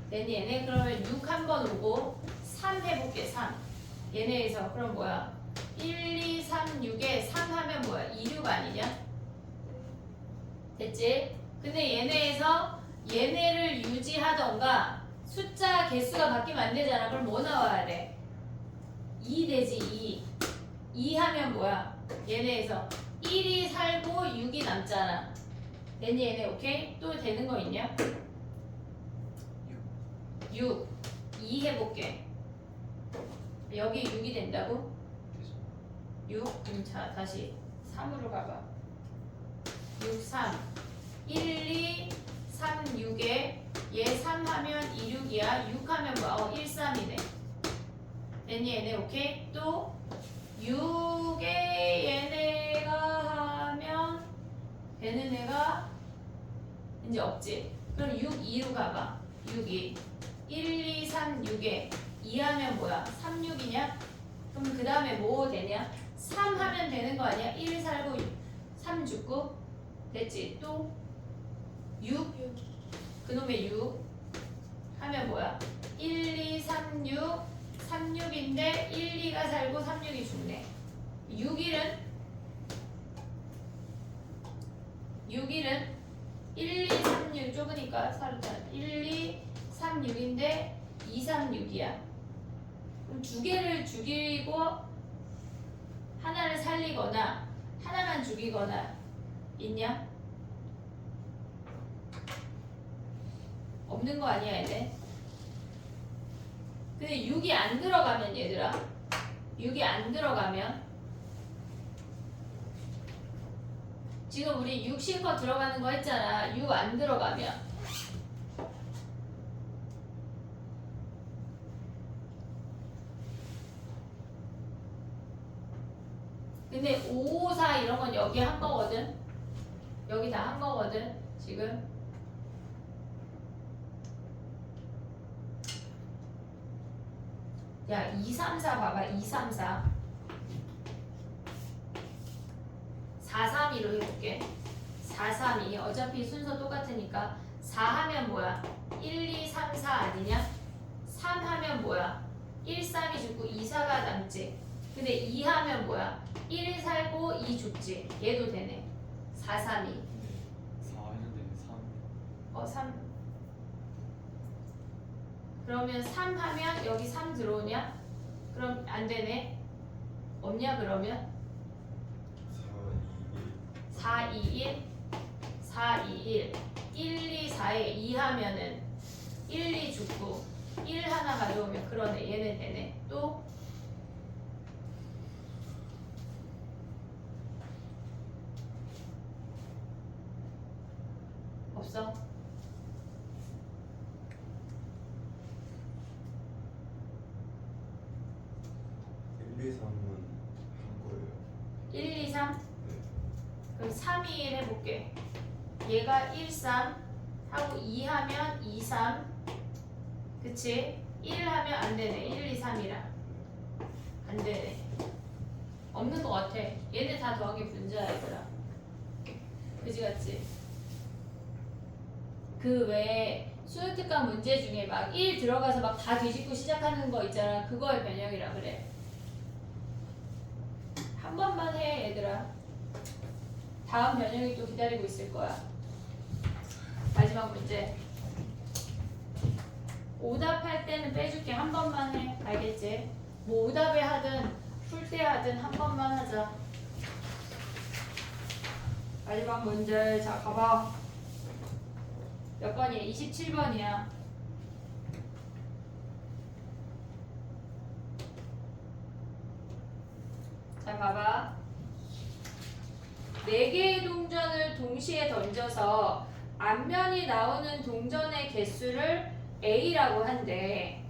되니 얘네 그러면 6 한 번 오고 3 해볼게. 3 얘네에서 그럼 뭐야? 1, 2, 3, 6에 3 하면 뭐야? 2, 6 아니냐? 됐지? 근데 얘네에서 얘네를 유지하던가 숫자 개수가 바뀌면 안 되잖아. 그럼 뭐 나와야 돼? 2 되지. 2 하면 뭐야? 얘네에서 1이 살고 6이 남잖아. 됐니 얘네? 오케이? 또 되는 거 있냐? 6 2 해볼게. 여기 6이 된다고? 6? 자 다시 3으로 가봐. 6, 3 1, 2, 3, 6에 얘 3 하면 2, 6이야. 6 하면 뭐야? 1, 3이네. 됐니 얘네? 오케이? 또 6에 얘네가 하면 되는 애가 이제 없지. 그럼 6, 2로 가봐. 6, 2 1, 2, 3, 6에 2 하면 뭐야? 3, 6이냐? 그럼 그 다음에 뭐 되냐? 3 하면 되는 거 아니야? 1 살고 3 죽고 됐지? 또 6 그놈의 6 하면 뭐야? 1, 2, 3, 6 3, 6인데 1, 2가 살고 3, 6이 죽네. 6, 1은 1, 2, 3, 6 좁으니까 살았잖아. 1, 2, 3, 6인데 2, 3, 6이야. 그럼 두 개를 죽이고 하나를 살리거나 하나만 죽이거나 있냐? 없는 거 아니야 얘네? 근데 6이 안 들어가면 얘들아 6이 안 들어가면 지금 우리 6 실컷 들어가는 거 했잖아. 6 안 들어가면 근데 5, 4 이런 건 여기 한 거거든. 여기 다 한 거거든. 지금 야 2, 3, 4 봐봐. 2, 3, 4 4, 3, 2로 해볼게. 4, 3, 2 어차피 순서 똑같으니까 4 하면 뭐야? 1, 2, 3, 4 아니냐? 3 하면 뭐야? 1, 3이 죽고 2, 4가 남지. 근데 2 하면 뭐야? 1 살고 2 죽지. 얘도 되네. 4, 3, 2 4 했는데 3 3 그러면 3 하면 여기 3 들어오냐? 그럼 안 되네. 없냐 그러면? 4, 2, 1 4, 2, 1 1, 2, 4에 2 하면은 1, 2 죽고 1 하나 가져오면 그러네. 얘는 되네. 또 없어? 1, 2, 3은 한 거예요. 1, 2, 3? 네. 그럼 3, 2, 1 해볼게. 얘가 1, 3 하고 2 하면 2, 3 그치? 1 하면 안 되네. 1, 2, 3이라 안 되네. 없는 것 같아. 얘네 다 더하기 분자야 얘들아. 그지 같지? 그 외에 수능특강 문제 중에 막 1 들어가서 막 다 뒤집고 시작하는 거 있잖아. 그거의 변형이라 그래. 한 번만 해 얘들아. 다음 변형이 또 기다리고 있을 거야. 마지막 문제. 오답할 때는 빼줄게. 한 번만 해. 알겠지? 뭐 오답에 하든 풀 때 하든 한 번만 하자. 마지막 문제. 자, 가봐. 몇 번이야? 27번이야. 자, 봐봐. 4개의 동전을 동시에 던져서 앞면이 나오는 동전의 개수를 A라고 한대.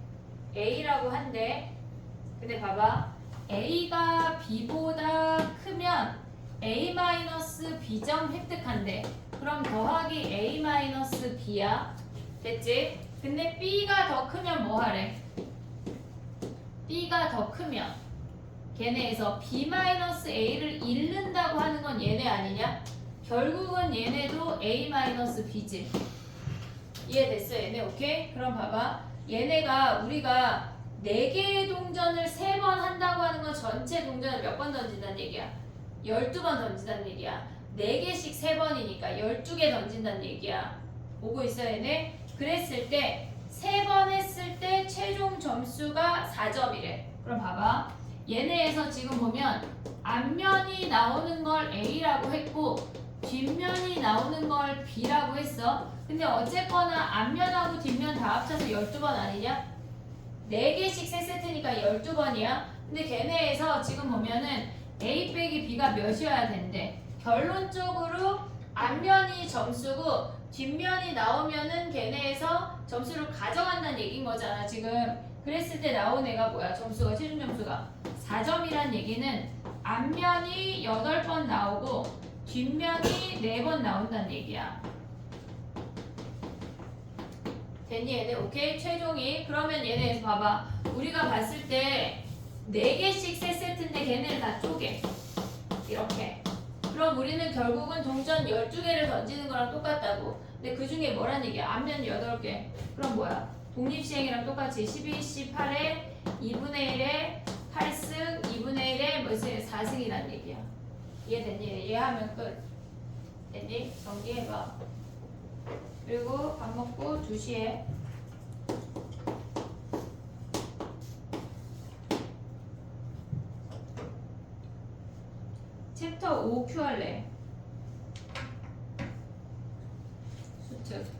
근데 봐봐. A가 B보다 크면 A-B점 획득한대. 그럼 더하기 A-B야. 됐지? 근데 B가 더 크면 뭐 하래? B가 더 크면 걔네에서 B-A를 잃는다고 하는 건 얘네 아니냐? 결국은 얘네도 A-B지. 이해됐어 얘네? 오케이? 그럼 봐봐. 얘네가 우리가 4개의 동전을 3번 한다고 하는 건 전체 동전을 몇 번 던진다는 얘기야? 12번 던진다는 얘기야. 4개씩 3번이니까 12개 던진다는 얘기야. 오고 있어 얘네? 그랬을 때 3번 했을 때 최종 점수가 4점이래. 그럼 봐봐. 얘네에서 지금 보면 앞면이 나오는 걸 A라고 했고 뒷면이 나오는 걸 B라고 했어. 근데 어쨌거나 앞면하고 뒷면 다 합쳐서 12번 아니냐? 4개씩 3세트니까 12번이야. 근데 걔네에서 지금 보면은 A 빼기 B가 몇이어야 된대. 결론적으로 앞면이 점수고 뒷면이 나오면은 걔네에서 점수를 가져간다는 얘기인 거잖아 지금. 그랬을 때 나온 애가 뭐야? 점수가 최종 점수가 4점이란 얘기는 앞면이 8번 나오고 뒷면이 4번 나온다는 얘기야. 됐니 얘네? 오케이? 최종이. 그러면 얘네에서 봐봐. 우리가 봤을 때 4개씩 3세트인데 걔네를 다 쪼개. 이렇게. 그럼 우리는 결국은 동전 12개를 던지는 거랑 똑같다고. 근데 그 중에 뭐란 얘기야? 앞면 8개. 그럼 뭐야? 독립시행이랑 똑같이 12, 18에 2분의 1에 8승, 2분의 1에 뭐 있어요? 4승이란 얘기야. 이해됐니? 이해하면 끝. 됐니? 정리해봐. 그리고 밥 먹고 2시에 챕터 5 Q 할래. 수트.